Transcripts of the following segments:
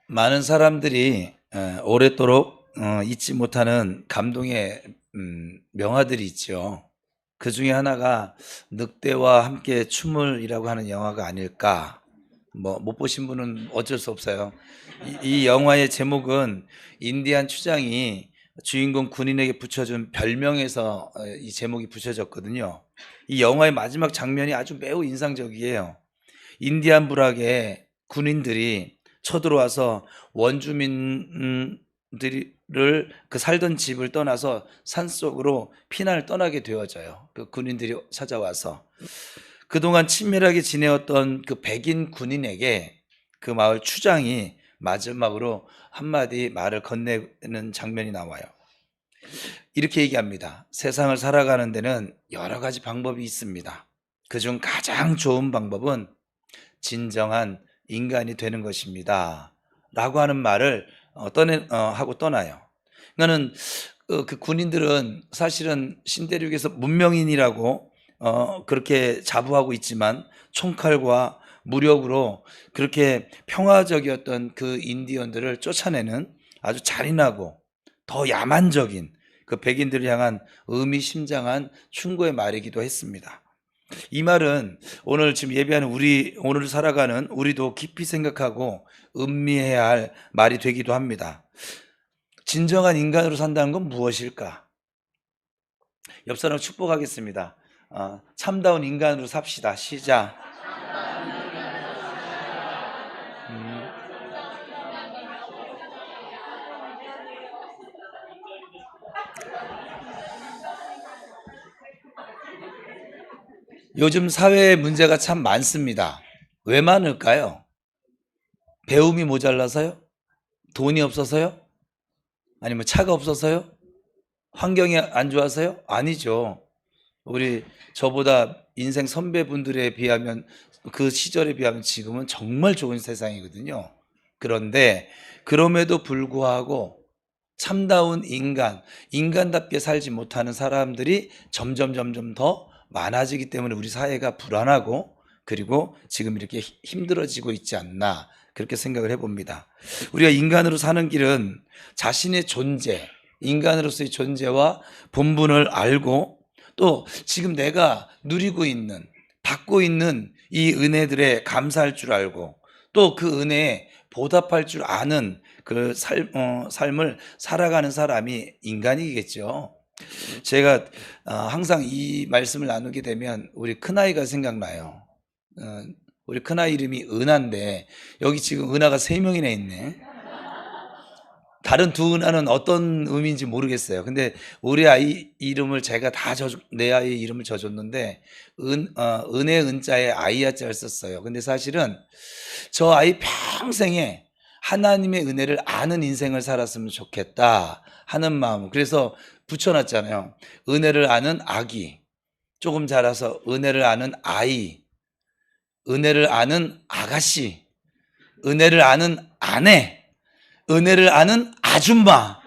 많은 사람들이 오랫도록 잊지 못하는 감동의 명화들이 있죠. 그 중에 하나가 늑대와 함께 춤을이라고 하는 영화가 아닐까. 뭐 못 보신 분은 어쩔 수 없어요. 이 영화의 제목은 인디안 추장이 주인공 군인에게 붙여준 별명에서 이 제목이 붙여졌거든요. 이 영화의 마지막 장면이 아주 매우 인상적이에요. 인디안 부락의 군인들이 쳐들어와서 원주민들을 그 살던 집을 떠나서 산속으로 피난을 떠나게 되어져요. 그 군인들이 찾아와서 그동안 친밀하게 지내었던 그 백인 군인에게 그 마을 추장이 마지막으로 한마디 말을 건네는 장면이 나와요. 이렇게 얘기합니다. 세상을 살아가는 데는 여러 가지 방법이 있습니다. 그중 가장 좋은 방법은 진정한 인간이 되는 것입니다. 라고 하는 말을 하고 떠나요. 그러니까는 그 군인들은 사실은 신대륙에서 문명인이라고 그렇게 자부하고 있지만 총칼과 무력으로 그렇게 평화적이었던 그 인디언들을 쫓아내는 아주 잔인하고 더 야만적인 그 백인들을 향한 의미심장한 충고의 말이기도 했습니다. 이 말은 오늘 지금 예배하는 오늘 살아가는 우리도 깊이 생각하고 음미해야 할 말이 되기도 합니다. 진정한 인간으로 산다는 건 무엇일까? 옆 사람 축복하겠습니다. 참다운 인간으로 삽시다. 시작. 요즘 사회에 문제가 참 많습니다. 왜 많을까요? 배움이 모자라서요? 돈이 없어서요? 아니면 차가 없어서요? 환경이 안 좋아서요? 아니죠. 우리 저보다 인생 선배분들에 비하면 그 시절에 비하면 지금은 정말 좋은 세상이거든요. 그런데 그럼에도 불구하고 참다운 인간답게 살지 못하는 사람들이 점점 더 많아지기 때문에 우리 사회가 불안하고 그리고 지금 이렇게 힘들어지고 있지 않나 그렇게 생각을 해봅니다. 우리가 인간으로 사는 길은 자신의 존재, 인간으로서의 존재와 본분을 알고 또 지금 내가 누리고 있는, 받고 있는 이 은혜들에 감사할 줄 알고 또 그 은혜에 보답할 줄 아는 그 삶을 살아가는 사람이 인간이겠죠. 제가 항상 이 말씀을 나누게 되면 우리 큰아이가 생각나요. 우리 큰아이 이름이 은하인데 여기 지금 은하가 3명이나 있네. 다른 두 은하는 어떤 의미인지 모르겠어요. 근데 우리 아이 이름을 제가 내 아이 이름을 져줬는데 은혜 은자에 아이야자를 썼어요. 근데 사실은 저 아이 평생에 하나님의 은혜를 아는 인생을 살았으면 좋겠다 하는 마음. 그래서 붙여놨잖아요. 은혜를 아는 아기, 조금 자라서 은혜를 아는 아이, 은혜를 아는 아가씨, 은혜를 아는 아내, 은혜를 아는 아줌마.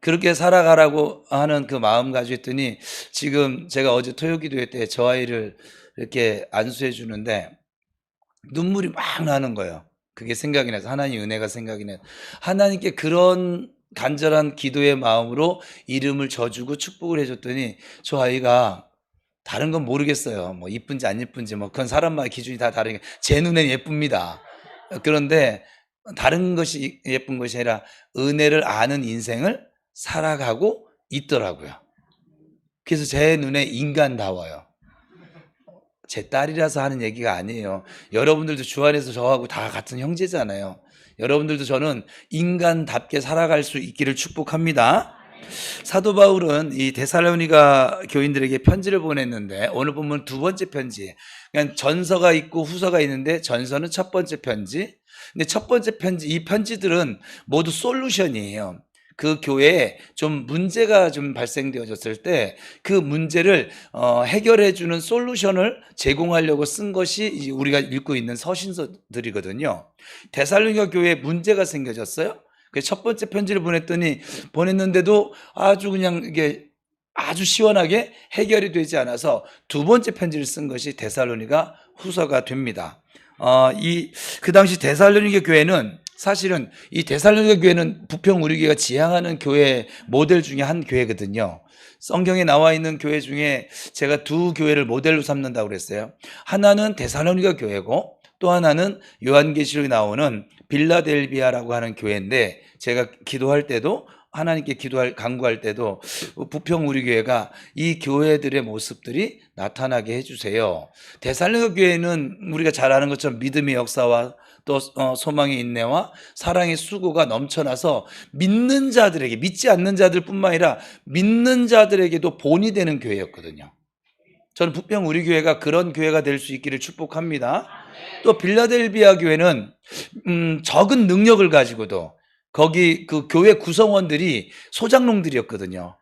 그렇게 살아가라고 하는 그 마음 가지고 있더니 지금 제가 어제 토요기도회 때 저 아이를 이렇게 안수해 주는데 눈물이 막 나는 거예요. 그게 생각이 나서 하나님 은혜가 생각이 나서 하나님께 그런 간절한 기도의 마음으로 이름을 져주고 축복을 해줬더니 저 아이가 다른 건 모르겠어요. 뭐 이쁜지 안 이쁜지 뭐 그건 사람마다 기준이 다 다르니까 제 눈엔 예쁩니다. 그런데 다른 것이 예쁜 것이 아니라 은혜를 아는 인생을 살아가고 있더라고요. 그래서 제 눈에 인간다워요. 제 딸이라서 하는 얘기가 아니에요. 여러분들도 주 안에서 저하고 다 같은 형제잖아요. 여러분들도 저는 인간답게 살아갈 수 있기를 축복합니다. 사도 바울은 이 데살로니가 교인들에게 편지를 보냈는데 오늘 보면 두 번째 편지. 그냥 전서가 있고 후서가 있는데 전서는 첫 번째 편지. 근데 첫 번째 편지, 이 편지들은 모두 솔루션이에요. 그 교회에 좀 문제가 좀 발생되어졌을 때 그 문제를 해결해 주는 솔루션을 제공하려고 쓴 것이 우리가 읽고 있는 서신서들이거든요. 데살로니가 교회에 문제가 생겨졌어요. 그래서 첫 번째 편지를 보냈는데도 아주 그냥 이게 아주 시원하게 해결이 되지 않아서 두 번째 편지를 쓴 것이 데살로니가 후서가 됩니다. 그 당시 데살로니게 교회는 사실은 이 데살로니게 교회는 부평 우리 교회가 지향하는 교회 모델 중에 한 교회거든요. 성경에 나와 있는 교회 중에 제가 두 교회를 모델로 삼는다고 그랬어요. 하나는 데살로니가 교회고 또 하나는 요한계시록에 나오는 빌라델비아라고 하는 교회인데, 제가 기도할 때도 하나님께 간구할 때도 부평 우리 교회가 이 교회들의 모습들이 나타나게 해주세요. 데살로니가 교회는 우리가 잘 아는 것처럼 믿음의 역사와 또 소망의 인내와 사랑의 수고가 넘쳐나서 믿는 자들에게, 믿지 않는 자들뿐만 아니라 믿는 자들에게도 본이 되는 교회였거든요. 저는 부평 우리 교회가 그런 교회가 될 수 있기를 축복합니다. 또 빌라델비아 교회는 적은 능력을 가지고도 거기 그 교회 구성원들이 소장농들이었거든요.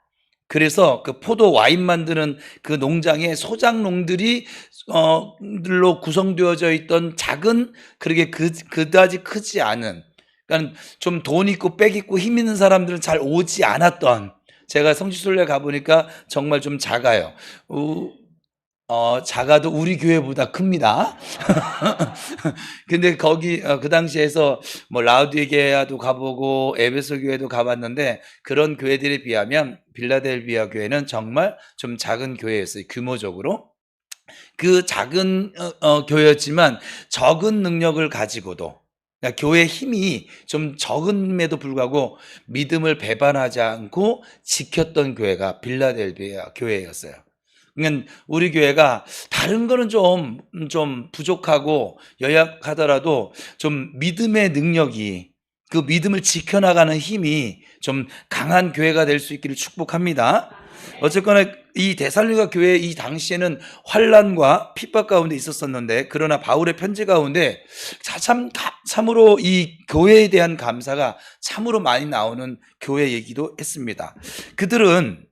그래서 그 포도 와인 만드는 그 농장에 소장농들이 들로 구성되어져 있던 작은, 그렇게 그다지 크지 않은, 그러니까 좀 돈 있고 빽 있고 힘 있는 사람들은 잘 오지 않았던, 제가 성지순례 가보니까 정말 좀 작아요. 작아도 우리 교회보다 큽니다. 근데 거기 그 당시에서 뭐 라우디게아도 가보고 에베소 교회도 가봤는데, 그런 교회들에 비하면 빌라델비아 교회는 정말 좀 작은 교회였어요. 규모적으로 그 작은 교회였지만 적은 능력을 가지고도, 그러니까 교회의 힘이 좀 적음에도 불구하고 믿음을 배반하지 않고 지켰던 교회가 빌라델비아 교회였어요. 그러니까 우리 교회가 다른 거는 좀 부족하고 연약하더라도 좀 믿음의 능력이, 그 믿음을 지켜나가는 힘이 좀 강한 교회가 될 수 있기를 축복합니다. 어쨌거나 이 데살로니가 교회 이 당시에는 환난과 핍박 가운데 있었었는데, 그러나 바울의 편지 가운데 참으로 이 교회에 대한 감사가 참으로 많이 나오는 교회이기도 했습니다. 그들은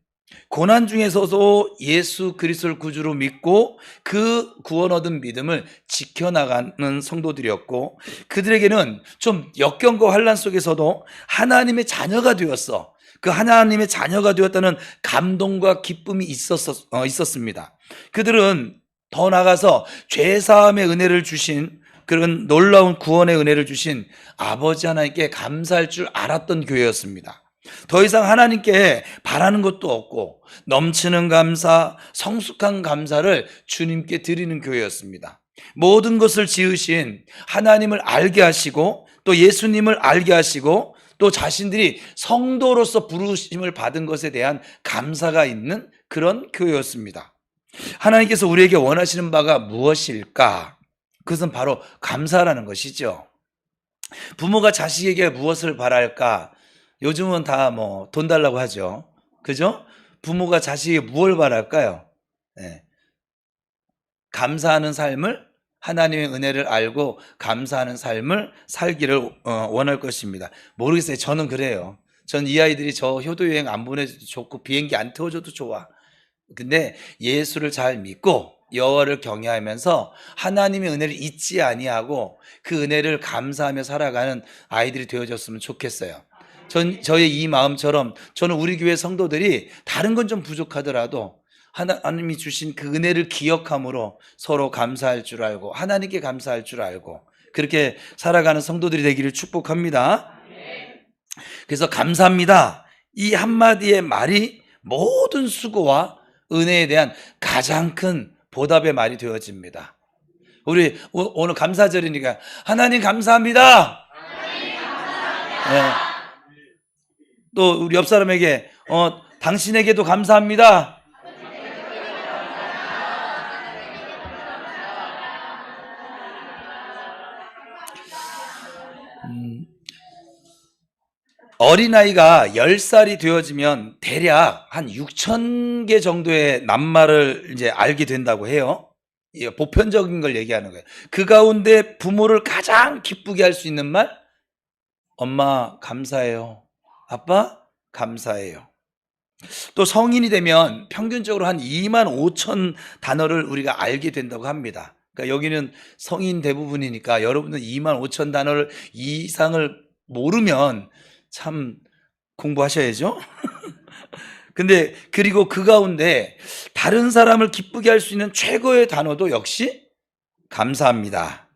고난 중에서도 예수 그리스도를 구주로 믿고 그 구원 얻은 믿음을 지켜나가는 성도들이었고, 그들에게는 좀 역경과 환난 속에서도 하나님의 자녀가 되었어, 그 하나님의 자녀가 되었다는 감동과 기쁨이 있었습니다. 그들은 더 나아가서 죄사함의 은혜를 주신, 그런 놀라운 구원의 은혜를 주신 아버지 하나님께 감사할 줄 알았던 교회였습니다. 더 이상 하나님께 바라는 것도 없고 넘치는 감사, 성숙한 감사를 주님께 드리는 교회였습니다. 모든 것을 지으신 하나님을 알게 하시고 또 예수님을 알게 하시고 또 자신들이 성도로서 부르심을 받은 것에 대한 감사가 있는 그런 교회였습니다. 하나님께서 우리에게 원하시는 바가 무엇일까? 그것은 바로 감사라는 것이죠. 부모가 자식에게 무엇을 바랄까? 요즘은 다 뭐 돈 달라고 하죠. 그죠? 부모가 자식에게 무엇을 바랄까요? 네. 감사하는 삶을, 하나님의 은혜를 알고 감사하는 삶을 살기를 원할 것입니다. 모르겠어요. 저는 그래요. 전 이 아이들이 저 효도여행 안 보내줘도 좋고 비행기 안 태워줘도 좋아. 근데 예수를 잘 믿고 여호와를 경외하면서 하나님의 은혜를 잊지 아니하고 그 은혜를 감사하며 살아가는 아이들이 되어졌으면 좋겠어요. 저의 이 마음처럼 저는 우리 교회 성도들이 다른 건 좀 부족하더라도 하나님이 주신 그 은혜를 기억함으로 서로 감사할 줄 알고 하나님께 감사할 줄 알고 그렇게 살아가는 성도들이 되기를 축복합니다. 그래서 감사합니다, 이 한마디의 말이 모든 수고와 은혜에 대한 가장 큰 보답의 말이 되어집니다. 우리 오늘 감사절이니까 하나님 감사합니다. 네. 또 우리 옆 사람에게 당신에게도 감사합니다. 어린아이가 10살이 되어지면 대략 한 6,000개 정도의 낱말을 이제 알게 된다고 해요. 보편적인 걸 얘기하는 거예요. 그 가운데 부모를 가장 기쁘게 할 수 있는 말, 엄마 감사해요, 아빠 감사해요. 또 성인이 되면 평균적으로 한 25,000 단어를 우리가 알게 된다고 합니다. 그러니까 여기는 성인 대부분이니까 여러분들 25,000 단어를 이상을 모르면 참 공부하셔야죠. 근데 그리고 그 가운데 다른 사람을 기쁘게 할 수 있는 최고의 단어도 역시 감사합니다.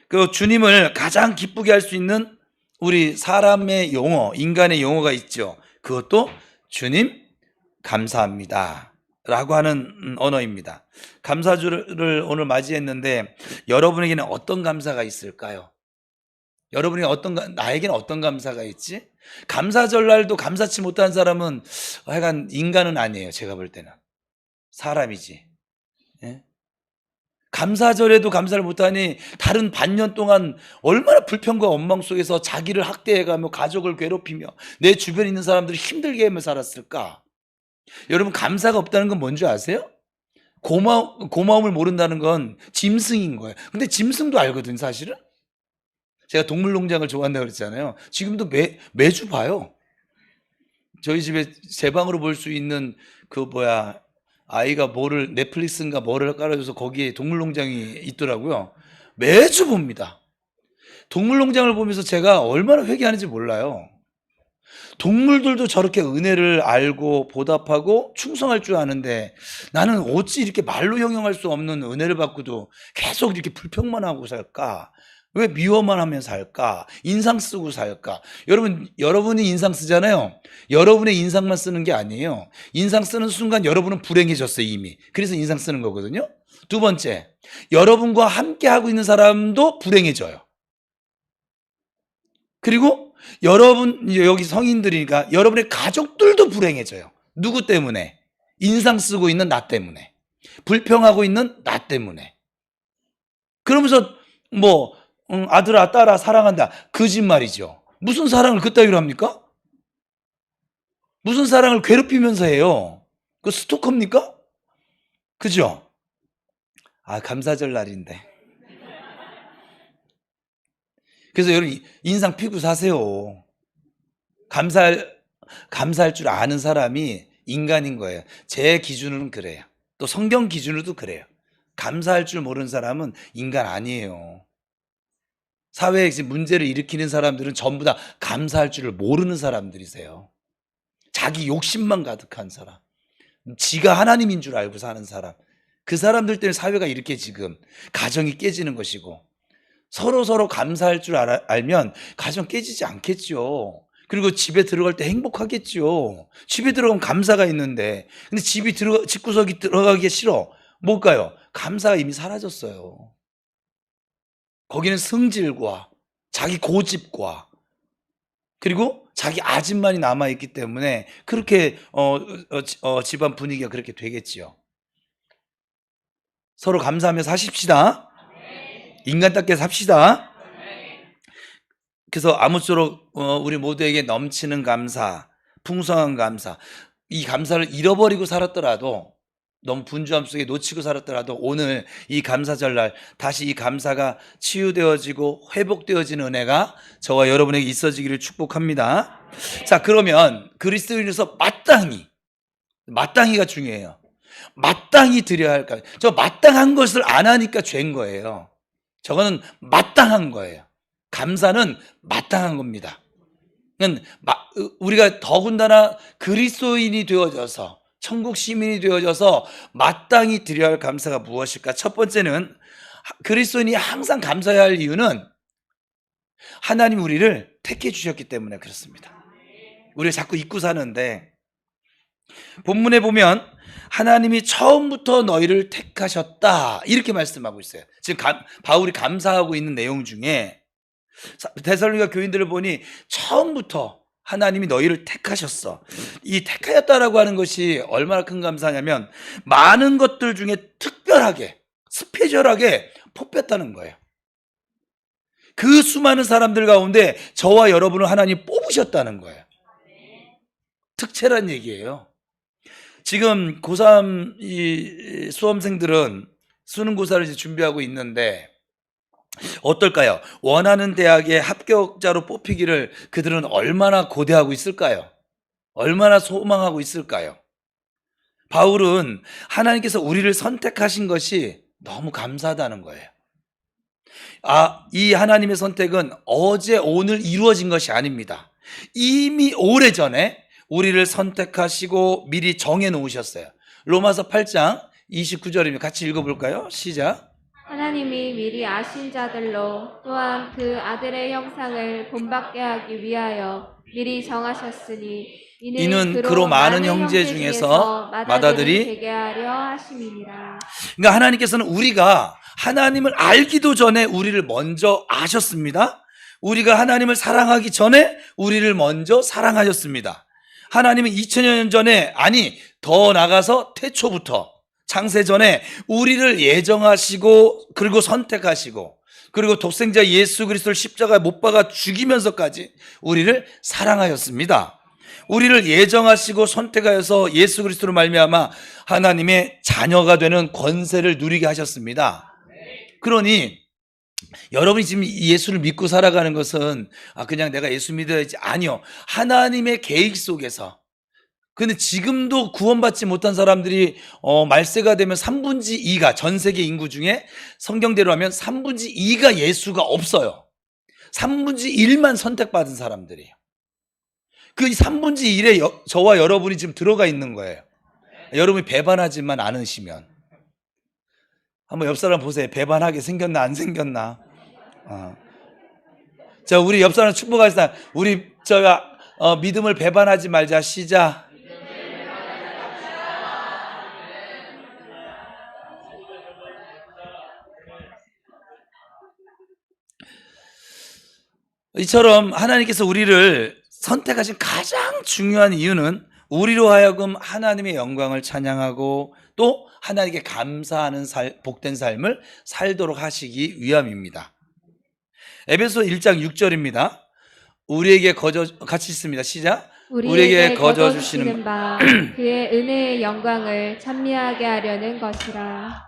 그 주님을 가장 기쁘게 할 수 있는 우리 사람의 용어, 인간의 용어가 있죠. 그것도 주님 감사합니다 라고 하는 언어입니다. 감사주를 오늘 맞이했는데 여러분에게는 어떤 감사가 있을까요? 여러분이 나에게는 어떤 감사가 있지? 감사절날도 감사치 못한 사람은 하여간 인간은 아니에요. 제가 볼 때는 사람이지. 예? 감사절에도 감사를 못하니 다른 반년 동안 얼마나 불평과 원망 속에서 자기를 학대해가며 가족을 괴롭히며 내 주변에 있는 사람들이 힘들게 하며 살았을까? 여러분, 감사가 없다는 건 뭔지 아세요? 고마움을 모른다는 건 짐승인 거예요. 근데 짐승도 알거든, 사실은. 제가 동물농장을 좋아한다고 그랬잖아요. 지금도 매주 봐요. 저희 집에 제 방으로 볼 수 있는 아이가 넷플릭스인가 뭐를 깔아줘서 거기에 동물농장이 있더라고요. 매주 봅니다. 동물농장을 보면서 제가 얼마나 회개하는지 몰라요. 동물들도 저렇게 은혜를 알고 보답하고 충성할 줄 아는데 나는 어찌 이렇게 말로 형용할 수 없는 은혜를 받고도 계속 이렇게 불평만 하고 살까? 왜 미워만 하면 살까? 인상 쓰고 살까? 여러분이 인상 쓰잖아요. 여러분의 인상만 쓰는 게 아니에요. 인상 쓰는 순간 여러분은 불행해졌어요, 이미. 그래서 인상 쓰는 거거든요. 두 번째, 여러분과 함께 하고 있는 사람도 불행해져요. 그리고 여기 성인들이니까 여러분의 가족들도 불행해져요. 누구 때문에? 인상 쓰고 있는 나 때문에. 불평하고 있는 나 때문에. 그러면서 아들아 딸아 사랑한다. 거짓말이죠. 무슨 사랑을 그따위로 합니까? 무슨 사랑을 괴롭히면서 해요? 그 스토커입니까? 그죠? 감사절 날인데. 그래서 여러분 인상 피고 사세요. 감사할 줄 아는 사람이 인간인 거예요. 제 기준으로는 그래요. 또 성경 기준으로도 그래요. 감사할 줄 모르는 사람은 인간 아니에요. 사회에 문제를 일으키는 사람들은 전부 다 감사할 줄을 모르는 사람들이세요. 자기 욕심만 가득한 사람, 지가 하나님인 줄 알고 사는 사람, 그 사람들 때문에 사회가 이렇게 지금 가정이 깨지는 것이고, 서로 감사할 줄 알면 가정 깨지지 않겠죠. 그리고 집에 들어갈 때 행복하겠죠. 집에 들어가면 감사가 있는데, 근데 집구석이 들어가기 싫어. 뭘까요? 감사가 이미 사라졌어요. 거기는 승질과 자기 고집과 그리고 자기 아집만이 남아있기 때문에 그렇게 집안 분위기가 그렇게 되겠지요. 서로 감사하며 사십시다. 인간답게 삽시다. 그래서 아무쪼록 우리 모두에게 넘치는 감사, 풍성한 감사, 이 감사를 잃어버리고 살았더라도, 너무 분주함 속에 놓치고 살았더라도 오늘 이 감사절날 다시 이 감사가 치유되어지고 회복되어지는 은혜가 저와 여러분에게 있어지기를 축복합니다. 자, 그러면 그리스도인으로서 마땅히가 중요해요. 마땅히 드려야 할까? 저 마땅한 것을 안 하니까 죄인 거예요. 저거는 마땅한 거예요. 감사는 마땅한 겁니다. 우리가 더군다나 그리스도인이 되어져서 천국 시민이 되어져서 마땅히 드려야 할 감사가 무엇일까? 첫 번째는 그리스도인이 항상 감사해야 할 이유는 하나님 우리를 택해 주셨기 때문에 그렇습니다. 우리가 자꾸 잊고 사는데 본문에 보면 하나님이 처음부터 너희를 택하셨다 이렇게 말씀하고 있어요. 지금 바울이 감사하고 있는 내용 중에 데살로니가 교인들을 보니 처음부터 하나님이 너희를 택하셨어. 이 택하였다라고 하는 것이 얼마나 큰 감사냐면 많은 것들 중에 특별하게 스페셜하게 뽑혔다는 거예요. 그 수많은 사람들 가운데 저와 여러분을 하나님 뽑으셨다는 거예요. 특채란 얘기예요. 지금 고3 이 수험생들은 수능고사를 이제 준비하고 있는데 어떨까요? 원하는 대학의 합격자로 뽑히기를 그들은 얼마나 고대하고 있을까요? 얼마나 소망하고 있을까요? 바울은 하나님께서 우리를 선택하신 것이 너무 감사하다는 거예요. 이 하나님의 선택은 어제 오늘 이루어진 것이 아닙니다. 이미 오래전에 우리를 선택하시고 미리 정해 놓으셨어요. 로마서 8장 29절이면 같이 읽어볼까요? 시작. 하나님이 미리 아신 자들로 또한 그 아들의 형상을 본받게 하기 위하여 미리 정하셨으니 이는 그로 많은 형제 중에서 맏아들이 맏아들이 되게 하려 하심이니라. 그러니까 하나님께서는 우리가 하나님을 알기도 전에 우리를 먼저 아셨습니다. 우리가 하나님을 사랑하기 전에 우리를 먼저 사랑하셨습니다. 하나님은 2000여 년 전에, 아니 더 나가서 태초부터 창세 전에 우리를 예정하시고 그리고 선택하시고 그리고 독생자 예수 그리스도를 십자가에 못 박아 죽이면서까지 우리를 사랑하였습니다. 우리를 예정하시고 선택하여서 예수 그리스도로 말미암아 하나님의 자녀가 되는 권세를 누리게 하셨습니다. 그러니 여러분이 지금 예수를 믿고 살아가는 것은 그냥 내가 예수 믿어야지, 아니요. 하나님의 계획 속에서. 근데 지금도 구원받지 못한 사람들이 말세가 되면 3분의 2가, 전 세계 인구 중에 성경대로 하면 3분의 2가 예수가 없어요. 3분의 1만 선택받은 사람들이에요. 그 3분의 1에 저와 여러분이 지금 들어가 있는 거예요. 여러분이 배반하지만 않으시면 한번 옆 사람 보세요. 배반하게 생겼나 안 생겼나. 자, 우리 옆 사람 축복하시다. 우리 믿음을 배반하지 말자. 시작. 이처럼 하나님께서 우리를 선택하신 가장 중요한 이유는 우리로 하여금 하나님의 영광을 찬양하고 또 하나님께 감사하는 복된 삶을 살도록 하시기 위함입니다. 에베소 1장 6절입니다. 우리에게 같이 있습니다. 시작. 우리에게 거저 주시는 바 그의 은혜의 영광을 찬미하게 하려는 것이라.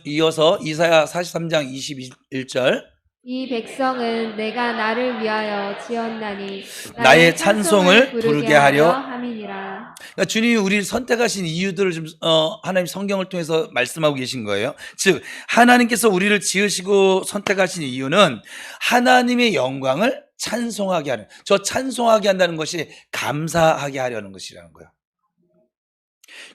이어서 이사야 43장 21절. 이 백성은 내가 나를 위하여 지었나니 나의 찬송을 부르게 하려 함이니라. 그러니까 주님이 우리를 선택하신 이유들을 좀 하나님 성경을 통해서 말씀하고 계신 거예요. 즉 하나님께서 우리를 지으시고 선택하신 이유는 하나님의 영광을 찬송하게 하는, 저 찬송하게 한다는 것이 감사하게 하려는 것이라는 거예요.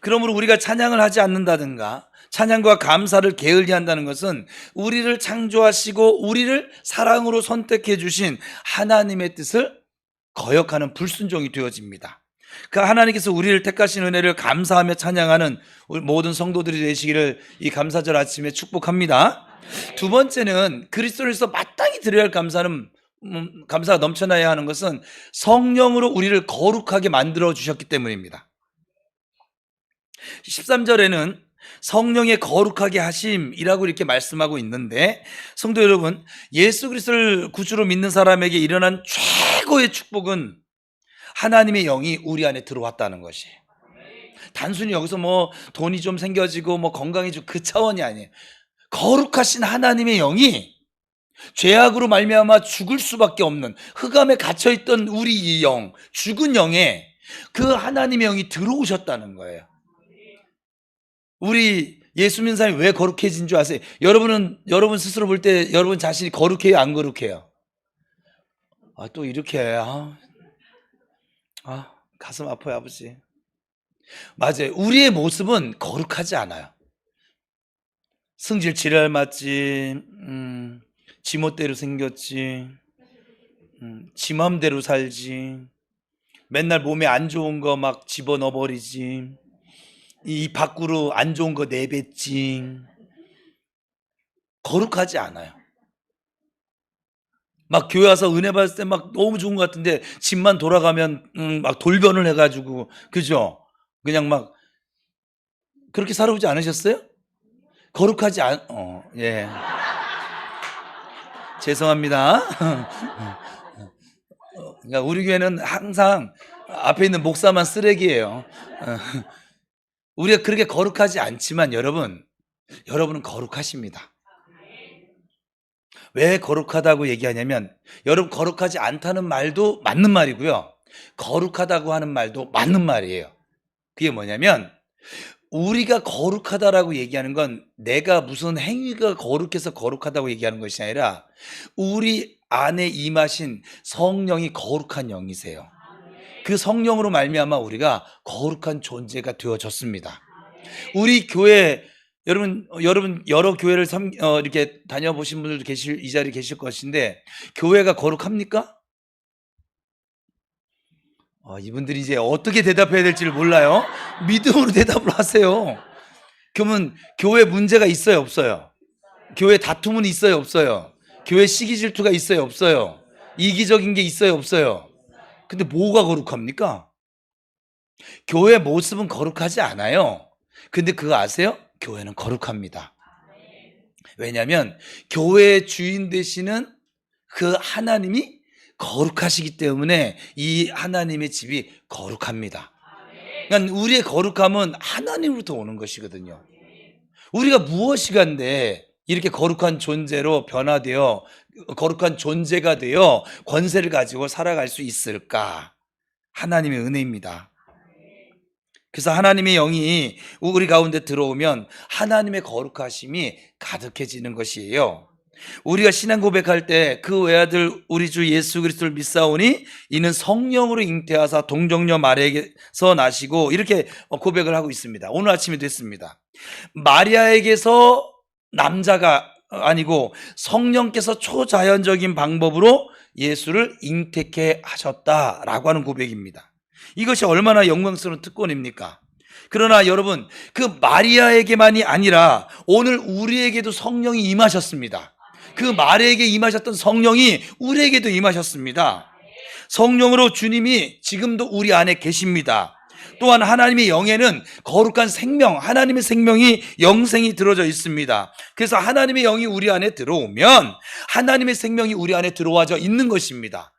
그러므로 우리가 찬양을 하지 않는다든가 찬양과 감사를 게을리 한다는 것은 우리를 창조하시고 우리를 사랑으로 선택해 주신 하나님의 뜻을 거역하는 불순종이 되어집니다. 그 하나님께서 우리를 택하신 은혜를 감사하며 찬양하는 우리 모든 성도들이 되시기를 이 감사절 아침에 축복합니다. 두 번째는 그리스도에서 마땅히 드려야 할 감사는 감사가 넘쳐나야 하는 것은 성령으로 우리를 거룩하게 만들어 주셨기 때문입니다. 13절에는 성령의 거룩하게 하심이라고 이렇게 말씀하고 있는데, 성도 여러분, 예수 그리스도를 구주로 믿는 사람에게 일어난 최고의 축복은 하나님의 영이 우리 안에 들어왔다는 것이에요. 단순히 여기서 돈이 좀 생겨지고 건강해지고 그 차원이 아니에요. 거룩하신 하나님의 영이 죄악으로 말미암아 죽을 수밖에 없는 흑암에 갇혀있던 우리 이 영, 죽은 영에 그 하나님의 영이 들어오셨다는 거예요. 우리 예수 믿는 사람이 왜 거룩해진 줄 아세요? 여러분 스스로 볼 때 여러분 자신이 거룩해요, 안 거룩해요? 또 이렇게 가슴 아파요, 아버지. 맞아요. 우리의 모습은 거룩하지 않아요. 승질 지랄 맞지, 지멋대로 생겼지, 지 맘대로 살지, 맨날 몸에 안 좋은 거 막 집어넣어 버리지, 이 밖으로 안 좋은 거 내뱉지. 거룩하지 않아요. 막 교회 와서 은혜 받을 때 막 너무 좋은 것 같은데 집만 돌아가면 막 돌변을 해가지고, 그죠? 그냥 막 그렇게 살아오지 않으셨어요? 거룩하지 예. 죄송합니다. 그러니까 우리 교회는 항상 앞에 있는 목사만 쓰레기예요. 우리가 그렇게 거룩하지 않지만 여러분은 거룩하십니다. 왜 거룩하다고 얘기하냐면, 여러분 거룩하지 않다는 말도 맞는 말이고요, 거룩하다고 하는 말도 맞는 말이에요. 그게 뭐냐면, 우리가 거룩하다라고 얘기하는 건 내가 무슨 행위가 거룩해서 거룩하다고 얘기하는 것이 아니라 우리 안에 임하신 성령이 거룩한 영이세요. 그 성령으로 말미암아 우리가 거룩한 존재가 되어졌습니다. 우리 교회 여러분 여러 교회를 이렇게 다녀보신 분들도 이 자리에 계실 것인데 교회가 거룩합니까? 이분들이 이제 어떻게 대답해야 될지를 몰라요. 믿음으로 대답을 하세요. 그러면 교회 문제가 있어요, 없어요? 교회 다툼은 있어요, 없어요? 교회 시기 질투가 있어요, 없어요? 이기적인 게 있어요, 없어요? 근데 뭐가 거룩합니까? 교회 모습은 거룩하지 않아요. 근데 그거 아세요? 교회는 거룩합니다. 왜냐하면 교회의 주인 되시는 그 하나님이 거룩하시기 때문에 이 하나님의 집이 거룩합니다. 그러니까 우리의 거룩함은 하나님으로부터 오는 것이거든요. 우리가 무엇이간데 이렇게 거룩한 존재로 변화되어 거룩한 존재가 되어 권세를 가지고 살아갈 수 있을까? 하나님의 은혜입니다. 그래서 하나님의 영이 우리 가운데 들어오면 하나님의 거룩하심이 가득해지는 것이에요. 우리가 신앙 고백할 때 그 외아들 우리 주 예수 그리스도를 믿사오니 이는 성령으로 잉태하사 동정녀 마리아에게서 나시고 이렇게 고백을 하고 있습니다. 오늘 아침에 됐습니다. 마리아에게서 남자가 아니고 성령께서 초자연적인 방법으로 예수를 잉태케 하셨다라고 하는 고백입니다. 이것이 얼마나 영광스러운 특권입니까? 그러나 여러분, 그 마리아에게만이 아니라 오늘 우리에게도 성령이 임하셨습니다. 그 마리아에게 임하셨던 성령이 우리에게도 임하셨습니다. 성령으로 주님이 지금도 우리 안에 계십니다. 또한 하나님의 영에는 거룩한 생명, 하나님의 생명이 영생이 들어져 있습니다. 그래서 하나님의 영이 우리 안에 들어오면 하나님의 생명이 우리 안에 들어와져 있는 것입니다.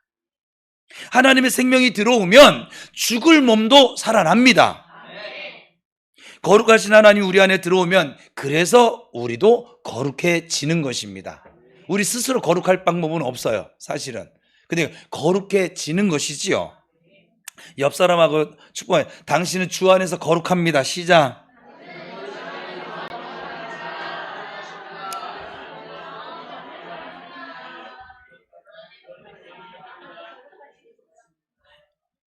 하나님의 생명이 들어오면 죽을 몸도 살아납니다. 거룩하신 하나님이 우리 안에 들어오면 그래서 우리도 거룩해지는 것입니다. 우리 스스로 거룩할 방법은 없어요, 사실은. 근데 거룩해지는 것이지요. 옆 사람하고 축복해. 당신은 주 안에서 거룩합니다. 시작.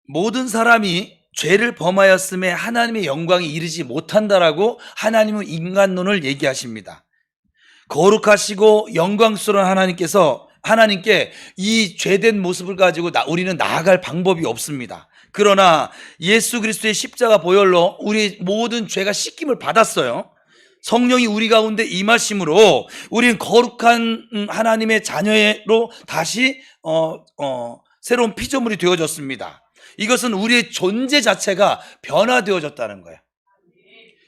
모든 사람이 죄를 범하였음에 하나님의 영광이 이르지 못한다라고 하나님은 인간론을 얘기하십니다. 거룩하시고 영광스러운 하나님께 이 죄된 모습을 가지고 우리는 나아갈 방법이 없습니다. 그러나 예수 그리스도의 십자가 보혈로 우리 모든 죄가 씻김을 받았어요. 성령이 우리 가운데 임하심으로 우리는 거룩한 하나님의 자녀로 다시 새로운 피조물이 되어졌습니다. 이것은 우리의 존재 자체가 변화되어졌다는 거예요.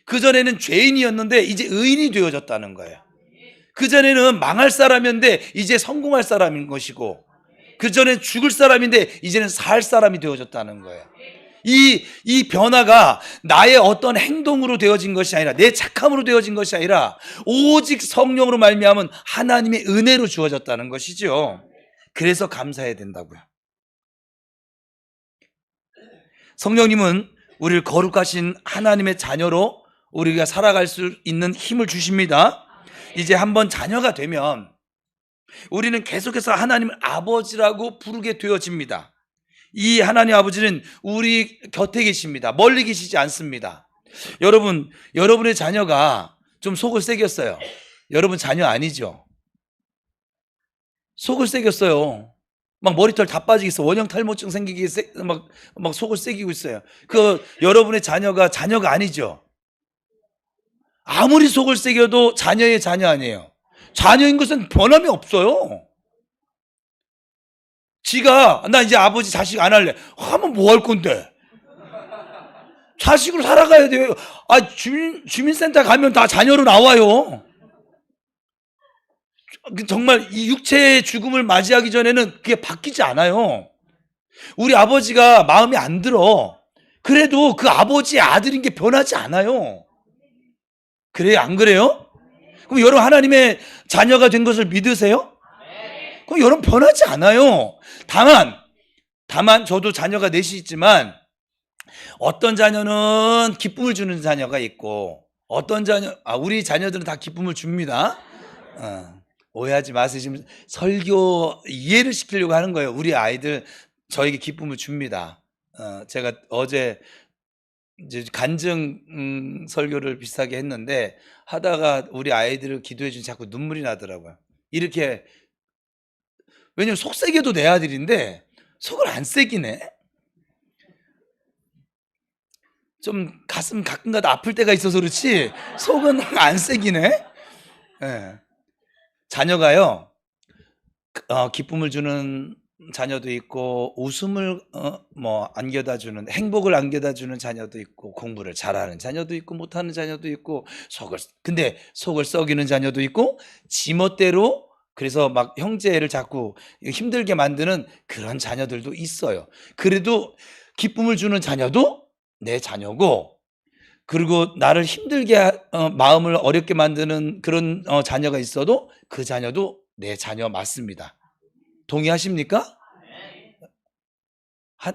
그전에는 죄인이었는데 이제 의인이 되어졌다는 거예요. 그전에는 망할 사람이었는데 이제 성공할 사람인 것이고, 그전엔 죽을 사람인데 이제는 살 사람이 되어졌다는 거예요. 이 변화가 나의 어떤 행동으로 되어진 것이 아니라, 내 착함으로 되어진 것이 아니라 오직 성령으로 말미암은 하나님의 은혜로 주어졌다는 것이죠. 그래서 감사해야 된다고요. 성령님은 우리를 거룩하신 하나님의 자녀로 우리가 살아갈 수 있는 힘을 주십니다. 이제 한번 자녀가 되면 우리는 계속해서 하나님을 아버지라고 부르게 되어집니다. 이 하나님 아버지는 우리 곁에 계십니다. 멀리 계시지 않습니다. 여러분의 자녀가 좀 속을 새겼어요. 여러분 자녀 아니죠? 속을 새겼어요. 막 머리털 다 빠지겠어. 원형 탈모증 생기게 막 속을 새기고 있어요. 여러분의 자녀가 아니죠? 아무리 속을 새겨도 자녀의 자녀 아니에요. 자녀인 것은 변함이 없어요. 지가 나 이제 아버지 자식 안 할래 하면 뭐 할 건데? 자식으로 살아가야 돼요. 주민센터 가면 다 자녀로 나와요. 정말 이 육체의 죽음을 맞이하기 전에는 그게 바뀌지 않아요. 우리 아버지가 마음에 안 들어. 그래도 그 아버지의 아들인 게 변하지 않아요. 그래요? 안 그래요? 그럼 여러분 하나님의 자녀가 된 것을 믿으세요? 그럼 여러분 변하지 않아요. 다만 저도 자녀가 넷이 있지만 어떤 자녀는 기쁨을 주는 자녀가 있고 우리 자녀들은 다 기쁨을 줍니다. 오해하지 마세요. 지금 설교 이해를 시키려고 하는 거예요. 우리 아이들 저에게 기쁨을 줍니다. 제가 어제 이제 간증 설교를 비슷하게 했는데 하다가 우리 아이들을 기도해 주니 자꾸 눈물이 나더라고요. 이렇게 왜냐면 속세겨도 내 아들인데 속을 안 새기네. 좀 가슴 가끔가다 아플 때가 있어서 그렇지 속은 안 새기네. 예. 자녀가요, 기쁨을 주는 자녀도 있고 웃음을 안겨다 주는, 행복을 안겨다 주는 자녀도 있고 공부를 잘하는 자녀도 있고 못하는 자녀도 있고 근데 속을 썩이는 자녀도 있고 지멋대로 그래서 막 형제를 자꾸 힘들게 만드는 그런 자녀들도 있어요. 그래도 기쁨을 주는 자녀도 내 자녀고, 그리고 나를 힘들게 마음을 어렵게 만드는 그런 자녀가 있어도 그 자녀도 내 자녀 맞습니다. 동의하십니까?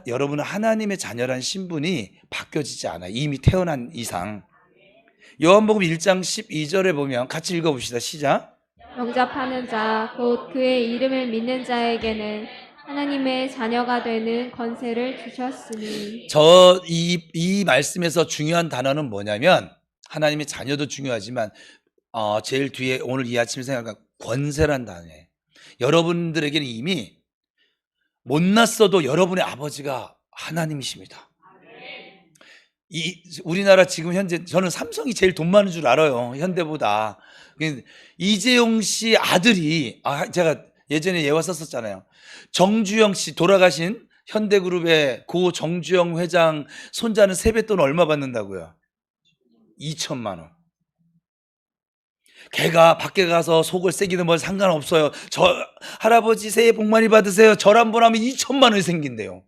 여러분은 하나님의 자녀란 신분이 바뀌어지지 않아요. 이미 태어난 이상. 요한복음 1장 12절에 보면 같이 읽어봅시다. 시작. 영접하는 자, 곧 그의 이름을 믿는 자에게는 하나님의 자녀가 되는 권세를 주셨으니. 이 말씀에서 중요한 단어는 뭐냐면, 하나님의 자녀도 중요하지만 제일 뒤에 오늘 이 아침에 생각한 권세란 단어예요. 여러분들에게는 이미 못났어도 여러분의 아버지가 하나님이십니다. 우리나라 지금 현재 저는 삼성이 제일 돈 많은 줄 알아요. 현대보다. 이재용 씨 아들이 제가 예전에 예화 썼었잖아요. 정주영 씨, 돌아가신 현대그룹의 고 정주영 회장 손자는 세뱃돈 얼마 받는다고요? 2천만 원. 걔가 밖에 가서 속을 새기는 건 상관없어요. 할아버지 새해 복 많이 받으세요. 절 한 번 하면 2천만 원이 생긴대요.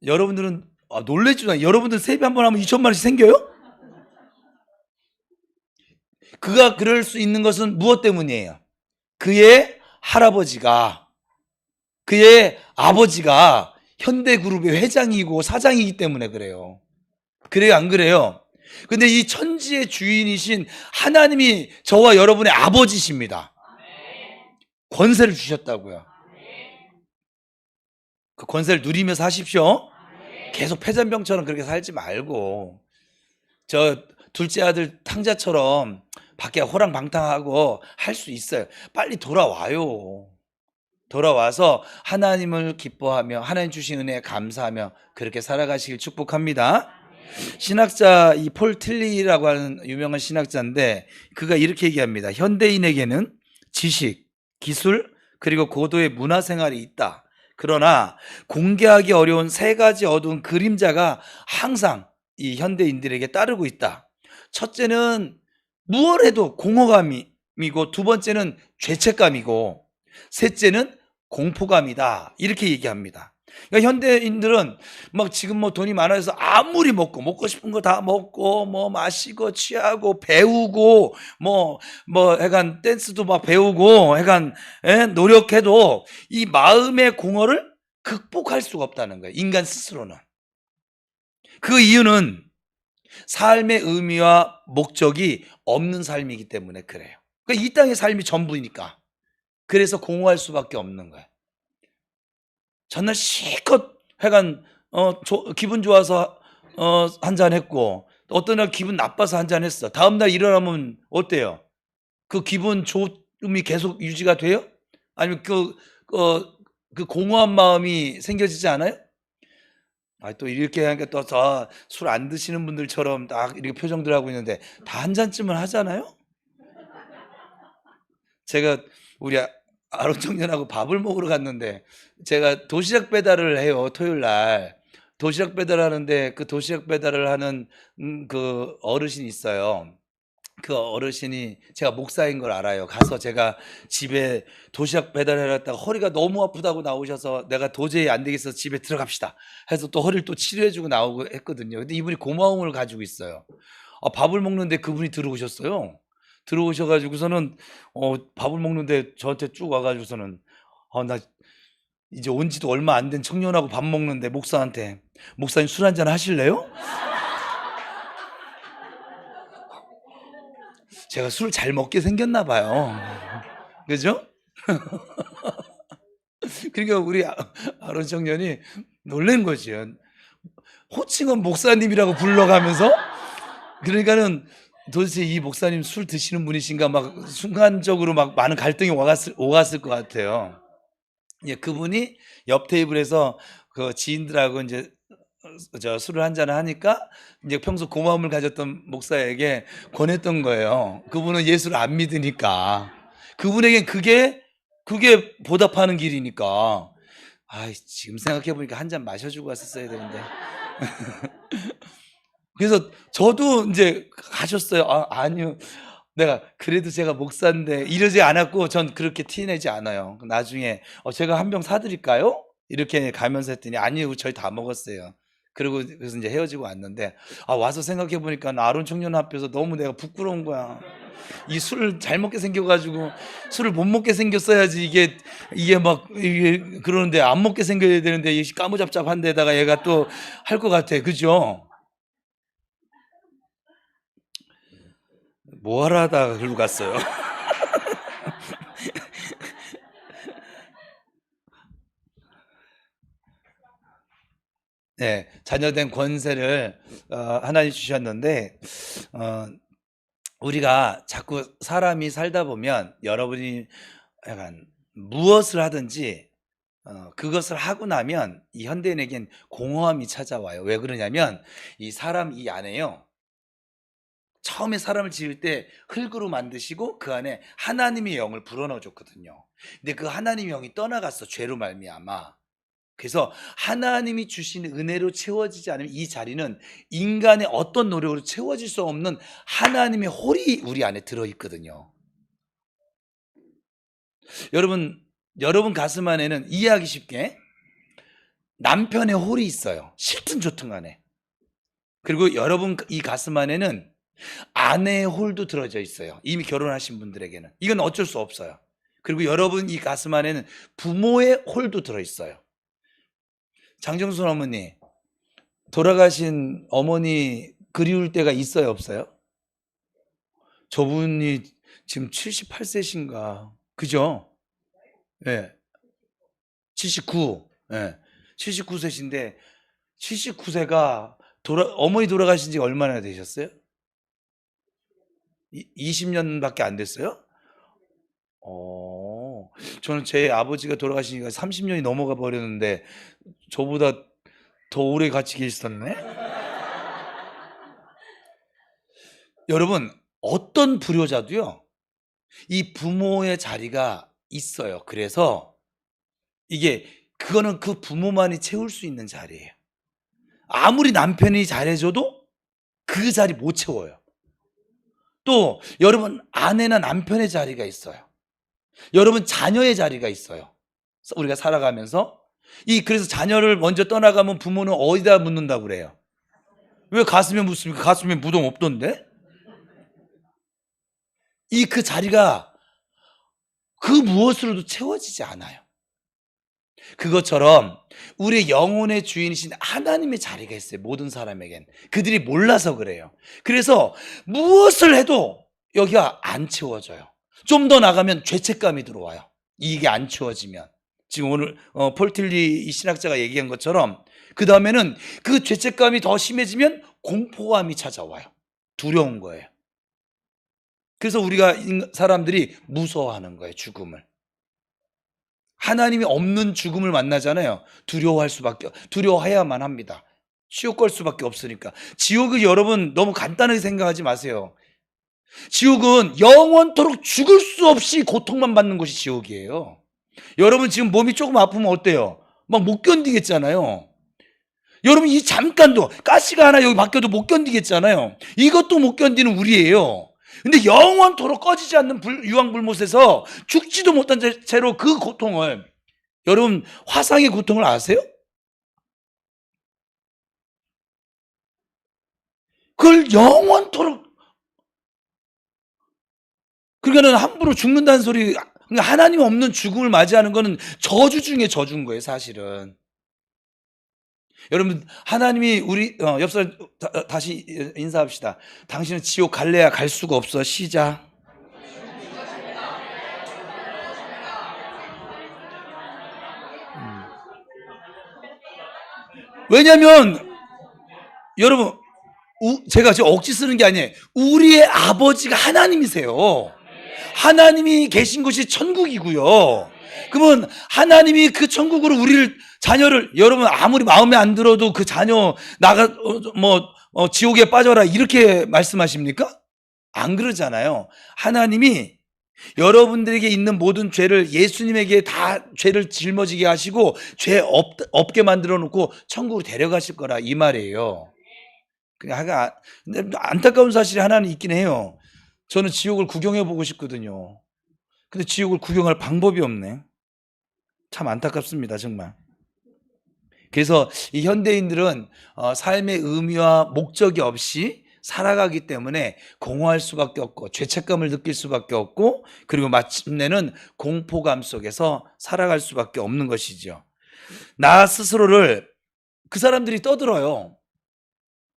여러분들은 놀래지도 여러분들 세배 한 번 하면 2천만 원씩 생겨요? 그가 그럴 수 있는 것은 무엇 때문이에요? 그의 할아버지가, 그의 아버지가 현대그룹의 회장이고 사장이기 때문에 그래요. 그래요, 안 그래요? 근데 이 천지의 주인이신 하나님이 저와 여러분의 아버지십니다. 권세를 주셨다고요. 그 권세를 누리며 사십시오. 계속 패잔병처럼 그렇게 살지 말고, 저 둘째 아들 탕자처럼 밖에 호랑방탕하고 할 수 있어요. 빨리 돌아와요. 돌아와서 하나님을 기뻐하며 하나님 주신 은혜에 감사하며 그렇게 살아가시길 축복합니다. 신학자 이 폴 틸리라고 하는 유명한 신학자인데 그가 이렇게 얘기합니다. 현대인에게는 지식, 기술, 그리고 고도의 문화생활이 있다. 그러나 공개하기 어려운 세 가지 어두운 그림자가 항상 이 현대인들에게 따르고 있다. 첫째는 무엇 해도 공허감이고, 두 번째는 죄책감이고, 셋째는 공포감이다. 이렇게 얘기합니다. 그러니까 현대인들은 막 지금 돈이 많아서 아무리 먹고 싶은 거 다 먹고 마시고 취하고 배우고 약간 댄스도 막 배우고 약간 노력해도 이 마음의 공허를 극복할 수가 없다는 거예요. 인간 스스로는. 그 이유는 삶의 의미와 목적이 없는 삶이기 때문에 그래요. 그러니까 이 땅의 삶이 전부니까. 그래서 공허할 수밖에 없는 거예요. 전날 실컷 약간 기분 좋아서 한잔 했고, 어떤 날 기분 나빠서 한잔 했어. 다음 날 일어나면 어때요? 그 기분 좋음이 계속 유지가 돼요? 아니면 그 공허한 마음이 생겨지지 않아요? 또 이렇게 하니까 또 술 안 드시는 분들처럼 딱 이렇게 표정들 하고 있는데 다 한 잔쯤은 하잖아요? 제가 우리 아론 청년하고 밥을 먹으러 갔는데, 제가 도시락 배달을 해요. 토요일 날 도시락 배달하는데 그 도시락 배달을 하는 그 어르신이 있어요. 그 어르신이 제가 목사인 걸 알아요. 가서 제가 집에 도시락 배달해놨다가 허리가 너무 아프다고 나오셔서 내가 도저히 안 되겠어서 집에 들어갑시다 해서 또 허리를 또 치료해주고 나오고 했거든요. 근데 이분이 고마움을 가지고 있어요. 밥을 먹는데 그분이 들어오셨어요. 들어오셔가지고서는 밥을 먹는데 저한테 쭉 와가지고서는 나 이제 온 지도 얼마 안 된 청년하고 밥 먹는데 목사한테, 목사님 술 한잔 하실래요? 제가 술 잘 먹게 생겼나 봐요. 그죠? 그러니까 우리 아론 청년이 놀란 거죠. 호칭은 목사님이라고 불러가면서, 그러니까는 도대체 이 목사님 술 드시는 분이신가 막 순간적으로 막 많은 갈등이 오갔을 것 같아요. 예, 그분이 옆 테이블에서 그 지인들하고 이제 술을 한 잔을 하니까 이제 평소 고마움을 가졌던 목사에게 권했던 거예요. 그분은 예수를 안 믿으니까. 그분에겐 그게 보답하는 길이니까. 지금 생각해 보니까 한 잔 마셔주고 왔었어야 되는데. 그래서 저도 이제 가셨어요. 아니요. 내가 그래도 제가 목사인데 이러지 않았고, 전 그렇게 티내지 않아요. 나중에 제가 한 병 사드릴까요? 이렇게 가면서 했더니 아니요, 저희 다 먹었어요. 그래서 이제 헤어지고 왔는데, 와서 생각해 보니까 아론 청년 앞에서 너무 내가 부끄러운 거야. 이 술을 잘 먹게 생겨가지고 술을 못 먹게 생겼어야지 이게 막 이게 그러는데 안 먹게 생겨야 되는데 이 까무잡잡한 데다가 얘가 또 할 것 같아, 그죠? 뭐 하러 하다가 글로 갔어요. 네, 자녀된 권세를 하나님 주셨는데, 우리가 자꾸 사람이 살다 보면 여러분이 약간 무엇을 하든지 그것을 하고 나면 이 현대인에겐 공허함이 찾아와요. 왜 그러냐면 이 사람 이 안에요, 처음에 사람을 지을 때 흙으로 만드시고 그 안에 하나님의 영을 불어넣어 줬거든요. 근데 그 하나님의 영이 떠나갔어, 죄로 말미암아. 그래서 하나님이 주신 은혜로 채워지지 않으면 이 자리는 인간의 어떤 노력으로 채워질 수 없는 하나님의 홀이 우리 안에 들어있거든요. 여러분 가슴 안에는 이해하기 쉽게 남편의 홀이 있어요. 싫든 좋든 간에. 그리고 여러분 이 가슴 안에는 아내의 홀도 들어져 있어요. 이미 결혼하신 분들에게는 이건 어쩔 수 없어요. 그리고 여러분 이 가슴 안에는 부모의 홀도 들어있어요. 장정순 어머니, 돌아가신 어머니 그리울 때가 있어요, 없어요? 저분이 지금 78세신가, 그죠? 예. 79. 예. 79세신데 79세가 어머니 돌아가신 지 얼마나 되셨어요? 20년밖에 안 됐어요? 저는 제 아버지가 돌아가신 지가 30년이 넘어가 버렸는데 저보다 더 오래 같이 계시었네? 여러분, 어떤 불효자도요, 이 부모의 자리가 있어요. 그래서 그거는 그 부모만이 채울 수 있는 자리예요. 아무리 남편이 잘해줘도 그 자리 못 채워요. 또 여러분, 아내나 남편의 자리가 있어요. 여러분, 자녀의 자리가 있어요. 우리가 살아가면서 그래서 자녀를 먼저 떠나가면 부모는 어디다 묻는다고 그래요? 왜 가슴에 묻습니까? 가슴에 무덤 없던데? 그 자리가 그 무엇으로도 채워지지 않아요. 그것처럼 우리 영혼의 주인이신 하나님의 자리가 있어요. 모든 사람에겐. 그들이 몰라서 그래요. 그래서 무엇을 해도 여기가 안 채워져요. 좀 더 나가면 죄책감이 들어와요. 이게 안 채워지면. 지금 오늘 폴틸리 이 신학자가 얘기한 것처럼 그 다음에는 그 죄책감이 더 심해지면 공포감이 찾아와요. 두려운 거예요. 그래서 우리가 사람들이 무서워하는 거예요, 죽음을. 하나님이 없는 죽음을 만나잖아요. 두려워해야만 합니다. 지옥 갈 수밖에 없으니까. 지옥은 여러분 너무 간단하게 생각하지 마세요. 지옥은 영원토록 죽을 수 없이 고통만 받는 곳이 지옥이에요. 여러분 지금 몸이 조금 아프면 어때요? 막 못 견디겠잖아요. 여러분 이 잠깐도 가시가 하나 여기 박혀도 못 견디겠잖아요. 이것도 못 견디는 우리예요. 근데 영원토록 꺼지지 않는 유황불못에서 죽지도 못한 채로 그 고통을, 여러분 화상의 고통을 아세요? 그걸 영원토록, 그러니까는 함부로 죽는다는 소리, 그러니까 하나님 없는 죽음을 맞이하는 거는 저주 중에 저주인 거예요, 사실은. 여러분 하나님이 우리 옆 사람 다시 인사합시다. 당신은 지옥 갈래야 갈 수가 없어. 시작. 왜냐면 여러분, 제가 지금 억지 쓰는 게 아니에요. 우리의 아버지가 하나님이세요. 하나님이 계신 곳이 천국이고요. 그러면 하나님이 그 천국으로 우리를, 자녀를, 여러분 아무리 마음에 안 들어도 그 자녀 지옥에 빠져라 이렇게 말씀하십니까? 안 그러잖아요. 하나님이 여러분들에게 있는 모든 죄를 예수님에게 다 죄를 짊어지게 하시고 죄 없게 만들어 놓고 천국으로 데려가실 거라 이 말이에요. 그러니까 근데 안타까운 사실이 하나는 있긴 해요. 저는 지옥을 구경해 보고 싶거든요. 근데 지옥을 구경할 방법이 없네. 참 안타깝습니다, 정말. 그래서 이 현대인들은 삶의 의미와 목적이 없이 살아가기 때문에 공허할 수밖에 없고 죄책감을 느낄 수밖에 없고 그리고 마침내는 공포감 속에서 살아갈 수밖에 없는 것이죠. 나 스스로를, 그 사람들이 떠들어요.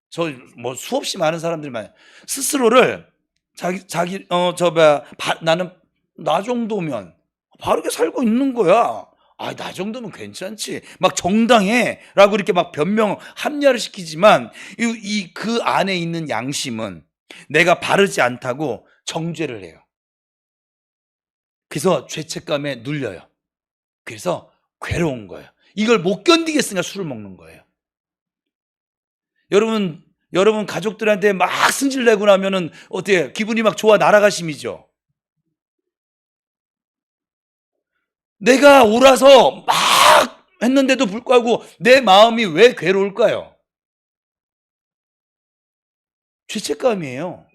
저 수없이 많은 사람들만 스스로를 나는 나 정도면 바르게 살고 있는 거야. 나 정도면 괜찮지. 막 정당해라고 이렇게 막 변명 합리화를 시키지만 그 안에 있는 양심은 내가 바르지 않다고 정죄를 해요. 그래서 죄책감에 눌려요. 그래서 괴로운 거예요. 이걸 못 견디겠으니까 술을 먹는 거예요. 여러분 가족들한테 막 승질내고 나면은 어때요? 기분이 막 좋아 날아가심이죠. 내가 옳아서 막 했는데도 불구하고 내 마음이 왜 괴로울까요? 죄책감이에요.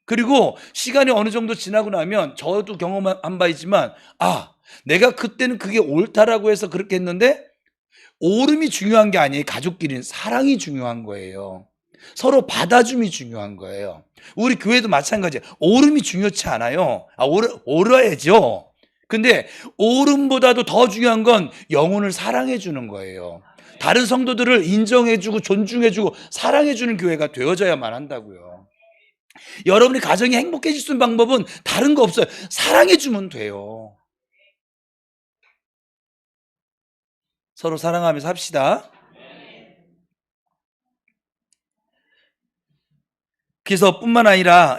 그리고 시간이 어느 정도 지나고 나면 저도 경험한 바이지만 내가 그때는 그게 옳다라고 해서 그렇게 했는데 옳음이 중요한 게 아니에요. 가족끼리는 사랑이 중요한 거예요. 서로 받아줌이 중요한 거예요. 우리 교회도 마찬가지예요. 옳음이 중요치 않아요. 옳아야죠. 근데 옳음보다도 더 중요한 건 영혼을 사랑해 주는 거예요. 다른 성도들을 인정해 주고 존중해 주고 사랑해 주는 교회가 되어져야만 한다고요. 여러분이 가정이 행복해질 수 있는 방법은 다른 거 없어요. 사랑해 주면 돼요. 서로 사랑하면서 합시다. 그래서 뿐만 아니라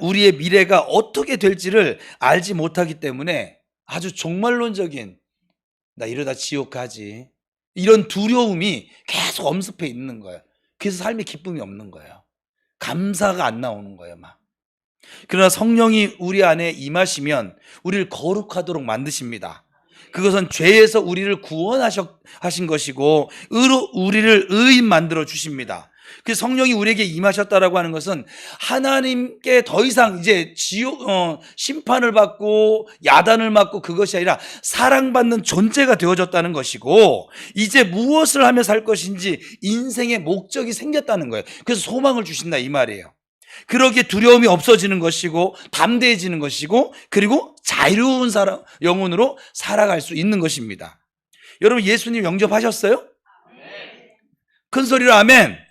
우리의 미래가 어떻게 될지를 알지 못하기 때문에 아주 종말론적인, 나 이러다 지옥 가지, 이런 두려움이 계속 엄습해 있는 거예요. 그래서 삶에 기쁨이 없는 거예요. 감사가 안 나오는 거예요, 막. 그러나 성령이 우리 안에 임하시면 우리를 거룩하도록 만드십니다. 그것은 죄에서 우리를 구원하신 것이고 우리를 의인 만들어 주십니다. 그 성령이 우리에게 임하셨다라고 하는 것은 하나님께 더 이상 이제 심판을 받고 야단을 맞고 그것이 아니라 사랑받는 존재가 되어졌다는 것이고 이제 무엇을 하며 살 것인지 인생의 목적이 생겼다는 거예요. 그래서 소망을 주신다 이 말이에요. 그러기에 두려움이 없어지는 것이고 담대해지는 것이고 그리고 자유로운 영혼으로 살아갈 수 있는 것입니다. 여러분 예수님 영접하셨어요? 큰 소리로 아멘.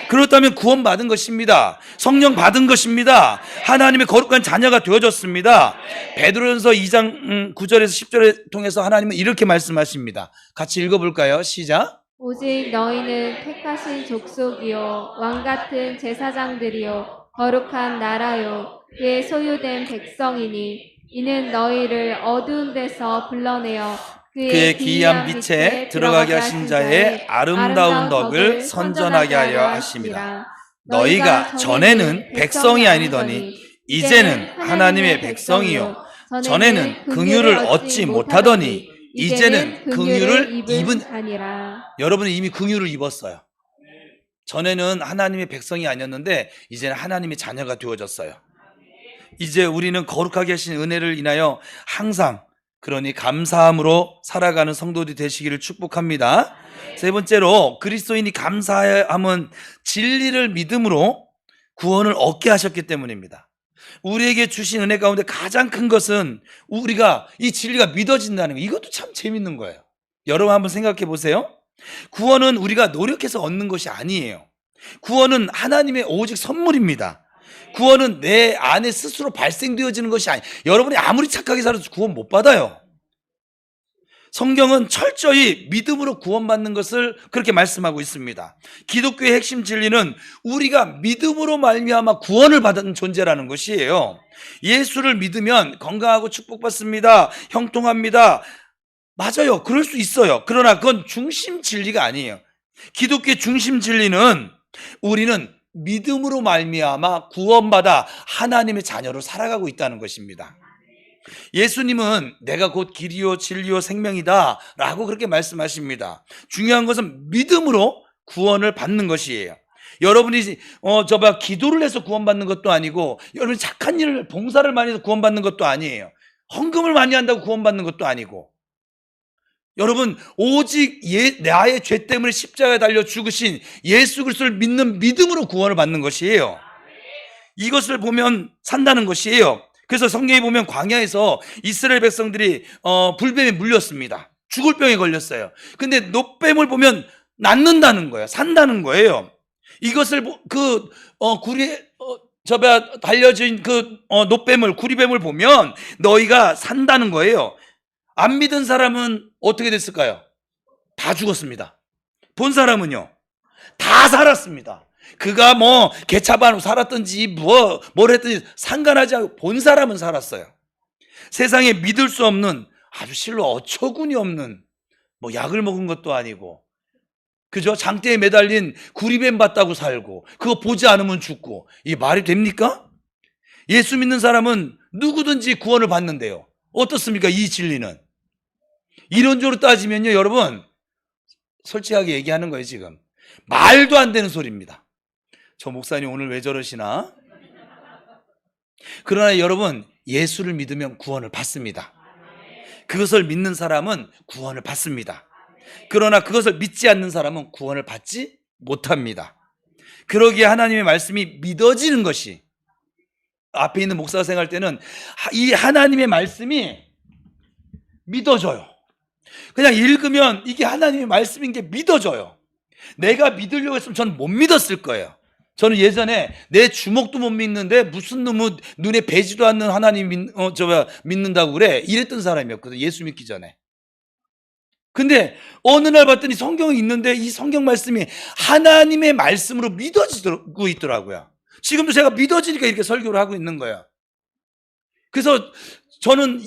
그렇다면 구원받은 것입니다. 성령 받은 것입니다. 하나님의 거룩한 자녀가 되어졌습니다. 베드로전서 2장 9절에서 10절을 통해서 하나님은 이렇게 말씀하십니다. 같이 읽어볼까요? 시작. 오직 너희는 택하신 족속이요 왕같은 제사장들이요 거룩한 나라요 그의 소유된 백성이니 이는 너희를 어두운 데서 불러내어 그의 기이한 빛에 들어가게 하신 자의 아름다운 덕을 선전하게 하려 하심이라. 너희가 전에는 백성이 아니더니 이제는 하나님의 백성이요 전에는 긍휼을 얻지 못하더니 이제는 긍휼을 입은 자니라. 여러분은 이미 긍휼을 입었어요. 전에는 하나님의 백성이 아니었는데 이제는 하나님의 자녀가 되어졌어요. 이제 우리는 거룩하게 하신 은혜를 인하여 항상 그러니 감사함으로 살아가는 성도들이 되시기를 축복합니다. 세 번째로 그리스도인이 감사함은 진리를 믿음으로 구원을 얻게 하셨기 때문입니다. 우리에게 주신 은혜 가운데 가장 큰 것은 우리가 이 진리가 믿어진다는 거. 이것도 참 재밌는 거예요. 여러분 한번 생각해 보세요. 구원은 우리가 노력해서 얻는 것이 아니에요. 구원은 하나님의 오직 선물입니다. 구원은 내 안에 스스로 발생되어지는 것이 아니에요. 여러분이 아무리 착하게 살아도 구원 못 받아요. 성경은 철저히 믿음으로 구원받는 것을 그렇게 말씀하고 있습니다. 기독교의 핵심 진리는 우리가 믿음으로 말미암아 구원을 받은 존재라는 것이에요. 예수를 믿으면 건강하고 축복받습니다. 형통합니다. 맞아요. 그럴 수 있어요. 그러나 그건 중심 진리가 아니에요. 기독교의 중심 진리는 우리는 믿음으로 말미암아 구원받아 하나님의 자녀로 살아가고 있다는 것입니다. 예수님은 내가 곧 길이요 진리요 생명이다 라고 그렇게 말씀하십니다. 중요한 것은 믿음으로 구원을 받는 것이에요. 여러분이 기도를 해서 구원받는 것도 아니고, 여러분이 착한 일을 봉사를 많이 해서 구원받는 것도 아니에요. 헌금을 많이 한다고 구원받는 것도 아니고, 여러분 오직 나의 죄 때문에 십자가에 달려 죽으신 예수 그리스도를 믿는 믿음으로 구원을 받는 것이에요. 이것을 보면 산다는 것이에요. 그래서 성경에 보면 광야에서 이스라엘 백성들이 불뱀에 물렸습니다. 죽을 병에 걸렸어요. 근데 노뱀을 보면 낫는다는 거예요. 산다는 거예요. 이것을 구리에 달려진 노뱀을, 구리뱀을 보면 너희가 산다는 거예요. 안 믿은 사람은 어떻게 됐을까요? 다 죽었습니다. 본 사람은요? 다 살았습니다. 그가 개차반으로 살았든지 뭘 했든지 상관하지 않고 본 사람은 살았어요. 세상에 믿을 수 없는, 아주 실로 어처구니 없는, 약을 먹은 것도 아니고, 그죠? 장대에 매달린 구리뱀 봤다고 살고, 그거 보지 않으면 죽고, 이게 말이 됩니까? 예수 믿는 사람은 누구든지 구원을 받는데요. 어떻습니까? 이 진리는. 이론적으로 따지면요, 여러분, 솔직하게 얘기하는 거예요. 지금 말도 안 되는 소리입니다. 저 목사님 오늘 왜 저러시나? 그러나 여러분, 예수를 믿으면 구원을 받습니다. 그것을 믿는 사람은 구원을 받습니다. 그러나 그것을 믿지 않는 사람은 구원을 받지 못합니다. 그러기에 하나님의 말씀이 믿어지는 것이, 앞에 있는 목사 생활 때는 이 하나님의 말씀이 믿어져요. 그냥 읽으면 이게 하나님의 말씀인 게 믿어져요. 내가 믿으려고 했으면 전 못 믿었을 거예요. 저는 예전에 내 주먹도 못 믿는데 무슨 놈의 눈에 배지도 않는 하나님 믿는다고 그래, 이랬던 사람이었거든요. 예수 믿기 전에. 근데 어느 날 봤더니 성경이 있는데 이 성경 말씀이 하나님의 말씀으로 믿어지고 있더라고요. 지금도 제가 믿어지니까 이렇게 설교를 하고 있는 거예요. 그래서 저는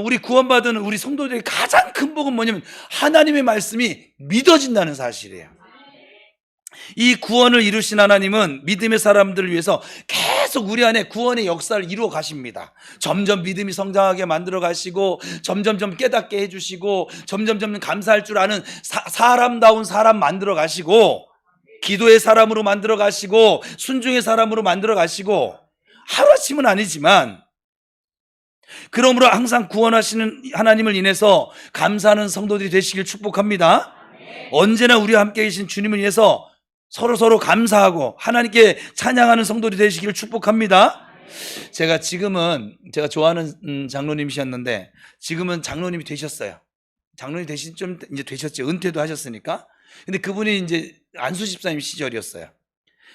우리 구원받은 우리 성도들의 가장 큰 복은 뭐냐면 하나님의 말씀이 믿어진다는 사실이에요. 이 구원을 이루신 하나님은 믿음의 사람들을 위해서 계속 우리 안에 구원의 역사를 이루어 가십니다. 점점 믿음이 성장하게 만들어 가시고, 점점점 깨닫게 해주시고, 점점점 감사할 줄 아는 사람다운 사람 만들어 가시고, 기도의 사람으로 만들어 가시고, 순종의 사람으로 만들어 가시고, 하루아침은 아니지만, 그러므로 항상 구원하시는 하나님을 인해서 감사하는 성도들이 되시길 축복합니다. 언제나 우리와 함께 계신 주님을 인해서 서로 감사하고 하나님께 찬양하는 성도들이 되시기를 축복합니다. 제가 좋아하는 장로님이셨는데 지금은 장로님이 되셨어요. 장로님 대신 좀 이제 되셨죠. 은퇴도 하셨으니까. 근데 그분이 이제 안수 집사님 시절이었어요.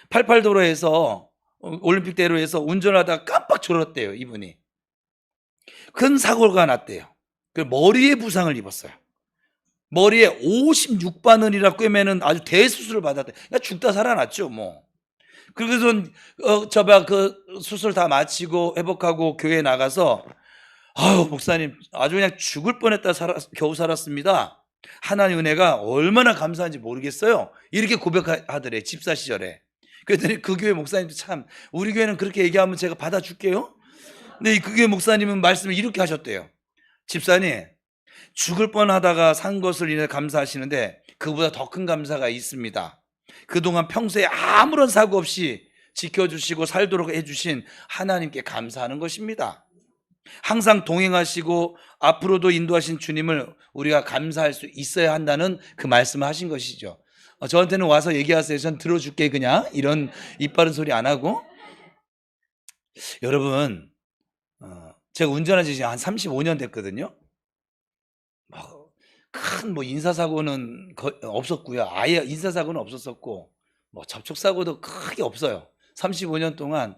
88도로에서 올림픽대로에서 운전하다가 깜빡 졸았대요. 이분이 큰 사고가 났대요. 그 머리에 부상을 입었어요. 머리에 56바늘이라 꿰매는 아주 대수술을 받았대. 그러니까 죽다 살아났죠, 뭐. 그래서 그 수술 다 마치고 회복하고 교회에 나가서, 아유 목사님 아주 그냥 죽을 뻔했다 겨우 살았습니다. 하나님 은혜가 얼마나 감사한지 모르겠어요. 이렇게 고백하더래, 집사 시절에. 그랬더니 그 교회 목사님도 참, 우리 교회는 그렇게 얘기하면 제가 받아줄게요. 근데 그 교회 목사님은 말씀을 이렇게 하셨대요. 집사님, 죽을 뻔하다가 산 것을 인해 감사하시는데 그보다 더 큰 감사가 있습니다. 그동안 평소에 아무런 사고 없이 지켜주시고 살도록 해주신 하나님께 감사하는 것입니다. 항상 동행하시고 앞으로도 인도하신 주님을 우리가 감사할 수 있어야 한다는 그 말씀을 하신 것이죠. 저한테는 와서 얘기하세요. 전 들어줄게, 그냥. 이런 입바른 소리 안 하고. 여러분, 제가 운전한 지 한 35년 됐거든요. 큰 인사사고는 없었고요. 아예 인사사고는 없었었고, 접촉사고도 크게 없어요. 35년 동안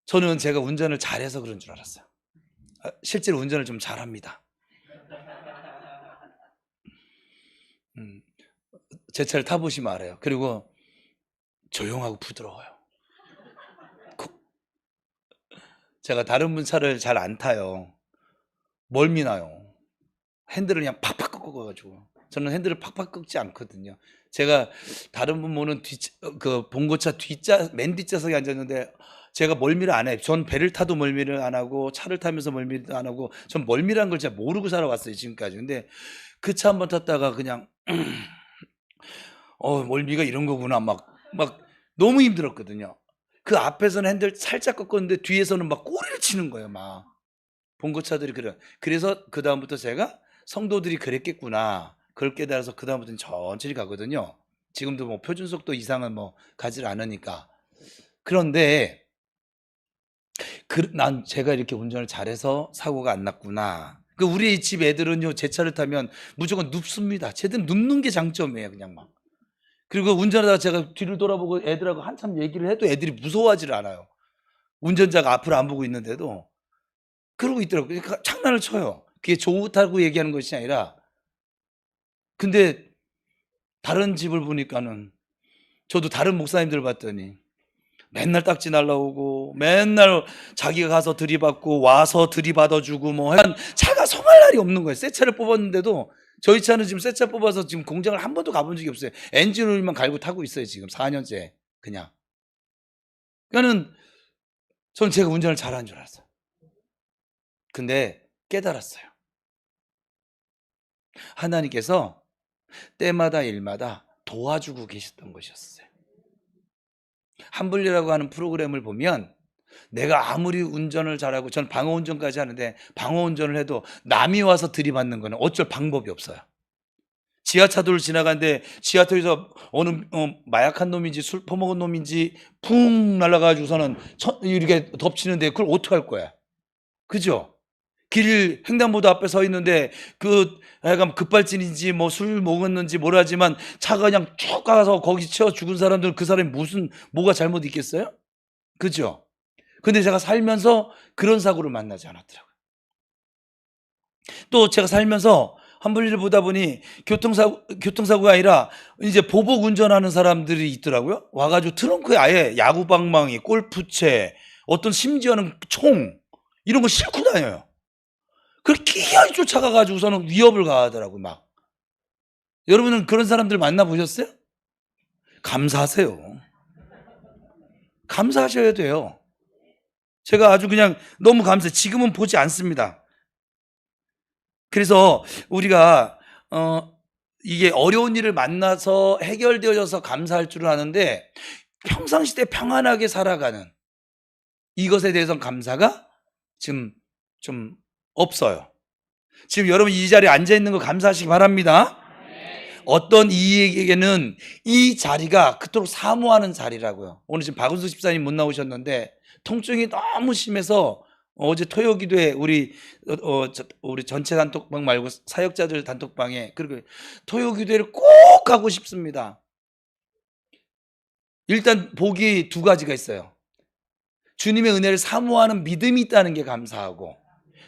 저는 제가 운전을 잘해서 그런 줄 알았어요. 실제로 운전을 좀 잘합니다. 음, 제 차를 타보시면 알아요. 그리고 조용하고 부드러워요. 제가 다른 분 차를 잘 안 타요. 멀미나요. 핸들을 그냥 팍팍 꺾어가지고. 저는 핸들을 팍팍 꺾지 않거든요. 제가 다른 분 보는 그 봉고차 맨 뒷좌석에 앉았는데 제가 멀미를 안 해요. 전 배를 타도 멀미를 안 하고 차를 타면서 멀미도 안 하고 전 멀미란 걸 잘 모르고 살아왔어요, 지금까지. 근데 그 차 한번 탔다가 그냥 멀미가 이런 거구나 막 너무 힘들었거든요. 그 앞에서는 핸들 살짝 꺾었는데 뒤에서는 막 꼬리를 치는 거예요, 막. 봉고차들이 그래. 그래서 그다음부터 제가 성도들이 그랬겠구나. 그걸 깨달아서 그다음부터는 천천히 가거든요. 지금도 뭐 표준 속도 이상은 뭐 가질 않으니까. 그런데 난 제가 이렇게 운전을 잘해서 사고가 안 났구나. 그 우리 집 애들은요, 제 차를 타면 무조건 눕습니다. 쟤들은 눕는 게 장점이에요, 그냥 막. 그리고 운전하다가 제가 뒤를 돌아보고 애들하고 한참 얘기를 해도 애들이 무서워하지를 않아요. 운전자가 앞을 안 보고 있는데도 그러고 있더라고요. 그러니까 장난을 쳐요. 그게 좋다고 얘기하는 것이 아니라. 근데 다른 집을 보니까는 저도 다른 목사님들 봤더니 맨날 딱지 날라오고 맨날 자기가 가서 들이받고 와서 들이받아주고 뭐 하여간 차가 성할 날이 없는 거예요. 새 차를 뽑았는데도 저희 차는 지금 새 차 뽑아서 지금 공장을 한 번도 가본 적이 없어요. 엔진 오일만 갈고 타고 있어요. 지금 4년째 그냥. 그러니까는 저는 제가 운전을 잘하는 줄 알았어요. 근데 깨달았어요. 하나님께서 때마다 일마다 도와주고 계셨던 것이었어요. 한분리라고 하는 프로그램을 보면 내가 아무리 운전을 잘하고 전 방어 운전까지 하는데 방어 운전을 해도 남이 와서 들이받는 거는 어쩔 방법이 없어요. 지하차도를 지나가는데 지하철에서 어느 마약한 놈인지 술 퍼먹은 놈인지 풍 날아가지고서는 이렇게 덮치는데 그걸 어떡할 거야? 그죠? 길 횡단보도 앞에 서 있는데 그 약간 급발진인지 뭐 술 먹었는지 모르지만 차가 그냥 쭉 가서 거기 치여 죽은 사람들은 그 사람이 뭐가 잘못 있겠어요? 그죠? 근데 제가 살면서 그런 사고를 만나지 않았더라고요. 또 제가 살면서 한분리를 보다 보니 교통사고가 아니라 이제 보복 운전하는 사람들이 있더라고요. 와가지고 트렁크에 아예 야구방망이, 골프채, 어떤 심지어는 총 이런 거 싣고 다녀요. 그걸 끼어이 쫓아가가지고서는 위협을 가하더라고요, 막. 여러분은 그런 사람들 만나보셨어요? 감사하세요. 감사하셔야 돼요. 제가 아주 그냥 너무 감사해요. 지금은 보지 않습니다. 그래서 우리가, 이게 어려운 일을 만나서 해결되어져서 감사할 줄은 아는데, 평상시대 평안하게 살아가는 이것에 대해서는 감사가 지금 좀 없어요. 지금 여러분 이 자리에 앉아 있는 거 감사하시기 바랍니다. 어떤 이에게는 이 자리가 그토록 사모하는 자리라고요. 오늘 지금 박은수 집사님 못 나오셨는데 통증이 너무 심해서 어제 토요기도에 우리 전체 단톡방 말고 사역자들 단톡방에 그리고 토요기도회를 꼭 가고 싶습니다. 일단 복이 두 가지가 있어요. 주님의 은혜를 사모하는 믿음이 있다는 게 감사하고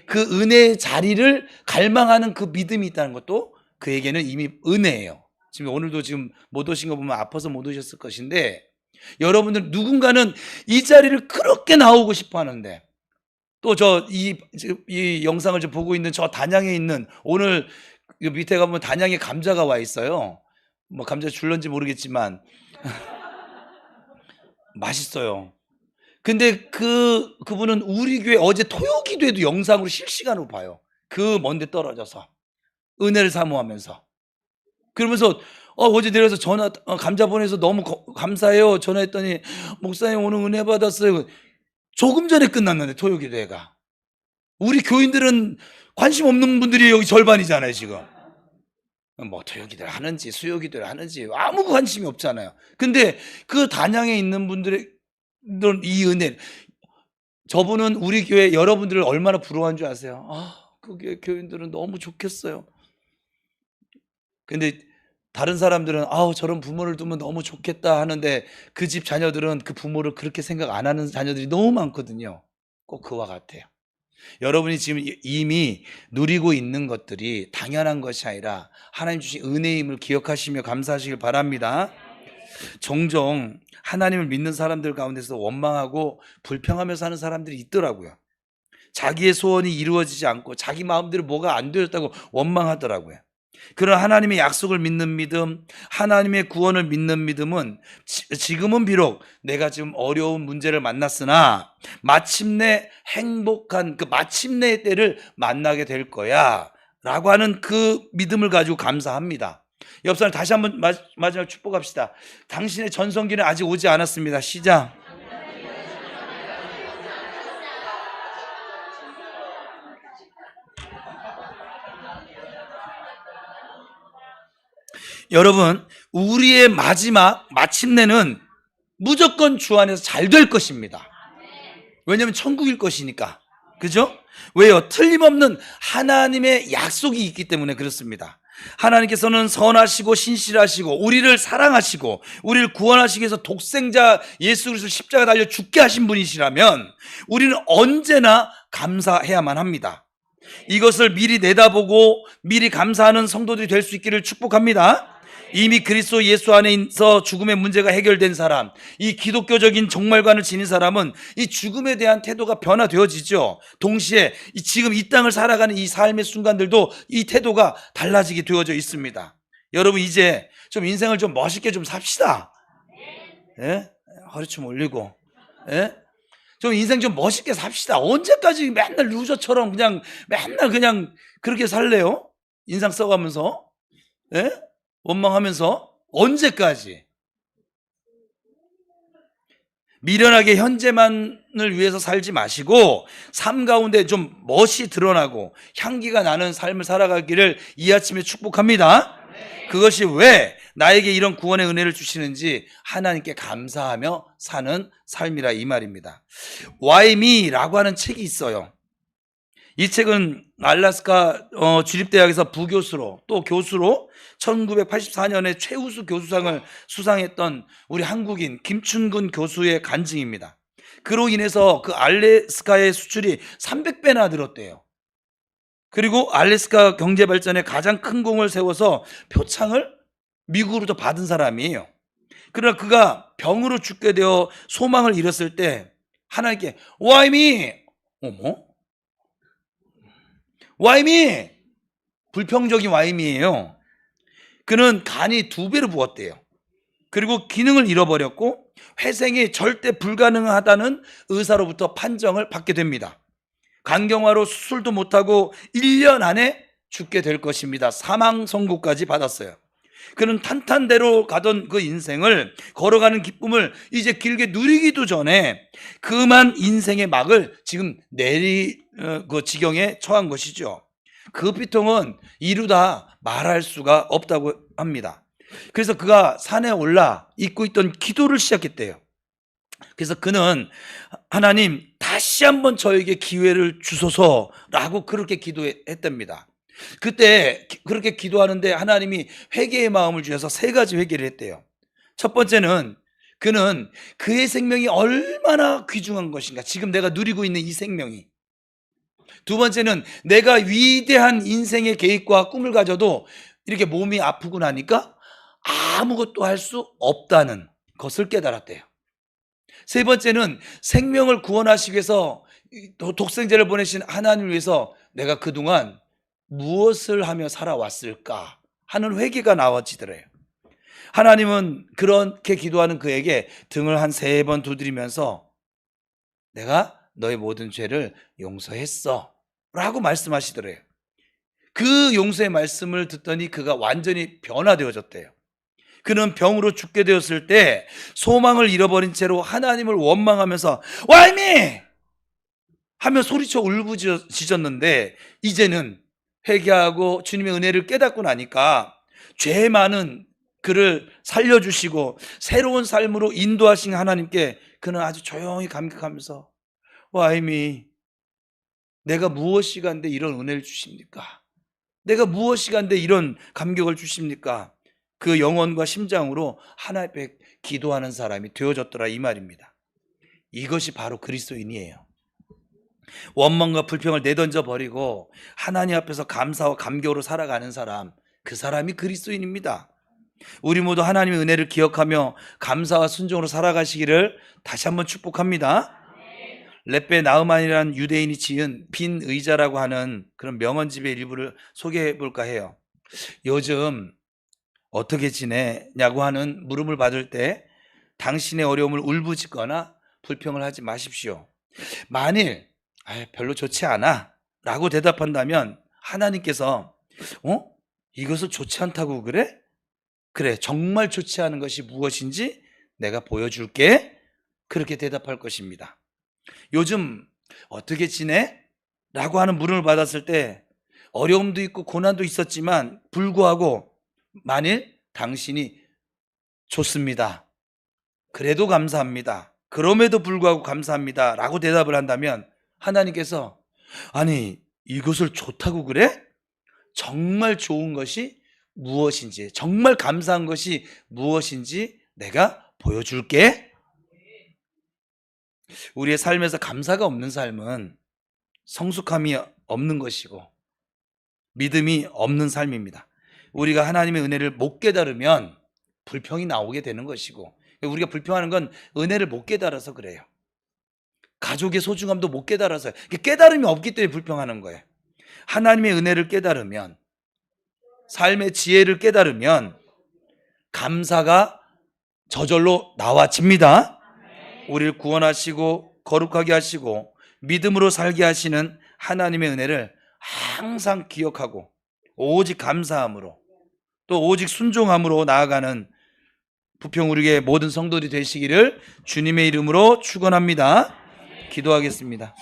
그 은혜의 자리를 갈망하는 그 믿음이 있다는 것도 그에게는 이미 은혜예요. 지금 오늘도 지금 못 오신 거 보면 아파서 못 오셨을 것인데 여러분들 누군가는 이 자리를 그렇게 나오고 싶어 하는데 또 이 영상을 좀 보고 있는 저 단양에 있는 오늘 밑에 가보면 단양에 감자가 와 있어요. 뭐 감자 줄런지 모르겠지만 맛있어요. 근데 그분은 우리 교회 어제 토요기도에도 영상으로 실시간으로 봐요. 그 먼데 떨어져서 은혜를 사모하면서 그러면서 어제 내려서 감자 보내서 너무 감사해요. 전화했더니 목사님 오늘 은혜 받았어요. 조금 전에 끝났는데 토요기도회가 우리 교인들은 관심 없는 분들이 여기 절반이잖아요 지금. 뭐 토요기도를 하는지 수요기도를 하는지 아무 관심이 없잖아요. 근데 그 단양에 있는 분들의 이 은혜, 저분은 우리 교회 여러분들을 얼마나 부러워한 줄 아세요? 그 교인들은 너무 좋겠어요. 근데 다른 사람들은 저런 부모를 두면 너무 좋겠다 하는데 그 집 자녀들은 그 부모를 그렇게 생각 안 하는 자녀들이 너무 많거든요. 꼭 그와 같아요. 여러분이 지금 이미 누리고 있는 것들이 당연한 것이 아니라 하나님 주신 은혜임을 기억하시며 감사하시길 바랍니다. 종종 하나님을 믿는 사람들 가운데서 원망하고 불평하며 사는 사람들이 있더라고요. 자기의 소원이 이루어지지 않고 자기 마음대로 뭐가 안 되었다고 원망하더라고요. 그런 하나님의 약속을 믿는 믿음, 하나님의 구원을 믿는 믿음은 지금은 비록 내가 지금 어려운 문제를 만났으나 마침내 행복한 그 마침내의 때를 만나게 될 거야 라고 하는 그 믿음을 가지고 감사합니다. 옆 사람 다시 한번 마지막 축복합시다. 당신의 전성기는 아직 오지 않았습니다. 시작. 여러분, 우리의 마침내는 무조건 주 안에서 잘 될 것입니다. 왜냐하면 천국일 것이니까. 그죠? 왜요? 틀림없는 하나님의 약속이 있기 때문에 그렇습니다. 하나님께서는 선하시고 신실하시고 우리를 사랑하시고 우리를 구원하시기 위해서 독생자 예수 그리스도를 십자가 달려 죽게 하신 분이시라면 우리는 언제나 감사해야만 합니다. 이것을 미리 내다보고 미리 감사하는 성도들이 될 수 있기를 축복합니다. 이미 그리스도 예수 안에서 죽음의 문제가 해결된 사람, 이 기독교적인 정말관을 지닌 사람은 이 죽음에 대한 태도가 변화되어지죠. 동시에 지금 이 땅을 살아가는 이 삶의 순간들도 이 태도가 달라지게 되어져 있습니다. 여러분, 이제 좀 인생을 좀 멋있게 좀 삽시다. 예? 허리 좀 올리고, 예? 좀 인생 좀 멋있게 삽시다. 언제까지 맨날 루저처럼 맨날 그냥 그렇게 살래요? 인상 써가면서, 예? 원망하면서 언제까지? 미련하게 현재만을 위해서 살지 마시고 삶 가운데 좀 멋이 드러나고 향기가 나는 삶을 살아가기를 이 아침에 축복합니다. 그것이 왜 나에게 이런 구원의 은혜를 주시는지 하나님께 감사하며 사는 삶이라 이 말입니다. Why me라고 하는 책이 있어요. 이 책은 알래스카 주립대학에서 부교수로 또 교수로 1984년에 최우수 교수상을 수상했던 우리 한국인 김춘근 교수의 간증입니다. 그로 인해서 그 알래스카의 수출이 300배나 늘었대요. 그리고 알래스카 경제 발전에 가장 큰 공을 세워서 표창을 미국으로부터 받은 사람이에요. 그러나 그가 병으로 죽게 되어 소망을 잃었을 때 하나님께 Why me? 어머? Why me? 불평적인 Why me예요. 그는 간이 2배로 부었대요. 그리고 기능을 잃어버렸고 회생이 절대 불가능하다는 의사로부터 판정을 받게 됩니다. 간경화로 수술도 못하고 1년 안에 죽게 될 것입니다. 사망 선고까지 받았어요. 그는 탄탄대로 가던 그 인생을 걸어가는 기쁨을 이제 길게 누리기도 전에 그만 인생의 막을 지금 그 지경에 처한 것이죠. 그 비통은 이루다 말할 수가 없다고 합니다. 그래서 그가 산에 올라 잊고 있던 기도를 시작했대요. 그래서 그는 하나님 다시 한번 저에게 기회를 주소서라고 그렇게 기도했답니다. 그때 그렇게 기도하는데 하나님이 회개의 마음을 주셔서 3가지 회개를 했대요. 첫 번째는 그는 그의 생명이 얼마나 귀중한 것인가, 지금 내가 누리고 있는 이 생명이. 두 번째는 내가 위대한 인생의 계획과 꿈을 가져도 이렇게 몸이 아프고 나니까 아무것도 할 수 없다는 것을 깨달았대요. 세 번째는 생명을 구원하시기 위해서 독생자를 보내신 하나님을 위해서 내가 그동안 무엇을 하며 살아왔을까 하는 회개가 나와지더래요. 하나님은 그렇게 기도하는 그에게 등을 한 3번 두드리면서 내가 너의 모든 죄를 용서했어 라고 말씀하시더래요. 그 용서의 말씀을 듣더니 그가 완전히 변화되어졌대요. 그는 병으로 죽게 되었을 때 소망을 잃어버린 채로 하나님을 원망하면서 Why me? 하며 소리쳐 울부짖었는데 이제는 회개하고 주님의 은혜를 깨닫고 나니까 죄 많은 그를 살려주시고 새로운 삶으로 인도하신 하나님께 그는 아주 조용히 감격하면서 Why me? 내가 무엇이 간데 이런 은혜를 주십니까? 내가 무엇이 간데 이런 감격을 주십니까? 그 영혼과 심장으로 하나님 앞에 기도하는 사람이 되어졌더라 이 말입니다. 이것이 바로 그리스도인이에요. 원망과 불평을 내던져 버리고 하나님 앞에서 감사와 감격으로 살아가는 사람, 그 사람이 그리스도인입니다. 우리 모두 하나님의 은혜를 기억하며 감사와 순종으로 살아가시기를 다시 한번 축복합니다. 렛베 나흐만이라는 유대인이 지은 빈 의자라고 하는 그런 명언집의 일부를 소개해 볼까 해요. 요즘 어떻게 지내냐고 하는 물음을 받을 때 당신의 어려움을 울부짖거나 불평을 하지 마십시오. 만일 별로 좋지 않아 라고 대답한다면 하나님께서 이것을 좋지 않다고 그래? 그래, 정말 좋지 않은 것이 무엇인지 내가 보여줄게. 그렇게 대답할 것입니다. 요즘 어떻게 지내? 라고 하는 물음을 받았을 때 어려움도 있고 고난도 있었지만 불구하고 만일 당신이 좋습니다, 그래도 감사합니다, 그럼에도 불구하고 감사합니다 라고 대답을 한다면 하나님께서 아니 이것을 좋다고 그래? 정말 좋은 것이 무엇인지, 정말 감사한 것이 무엇인지 내가 보여줄게. 우리의 삶에서 감사가 없는 삶은 성숙함이 없는 것이고 믿음이 없는 삶입니다. 우리가 하나님의 은혜를 못 깨달으면 불평이 나오게 되는 것이고, 우리가 불평하는 건 은혜를 못 깨달아서 그래요. 가족의 소중함도 못 깨달아서, 깨달음이 없기 때문에 불평하는 거예요. 하나님의 은혜를 깨달으면, 삶의 지혜를 깨달으면 감사가 저절로 나와집니다. 우리를 구원하시고 거룩하게 하시고 믿음으로 살게 하시는 하나님의 은혜를 항상 기억하고 오직 감사함으로 또 오직 순종함으로 나아가는 부평우리교회 모든 성도들이 되시기를 주님의 이름으로 축원합니다. 기도하겠습니다.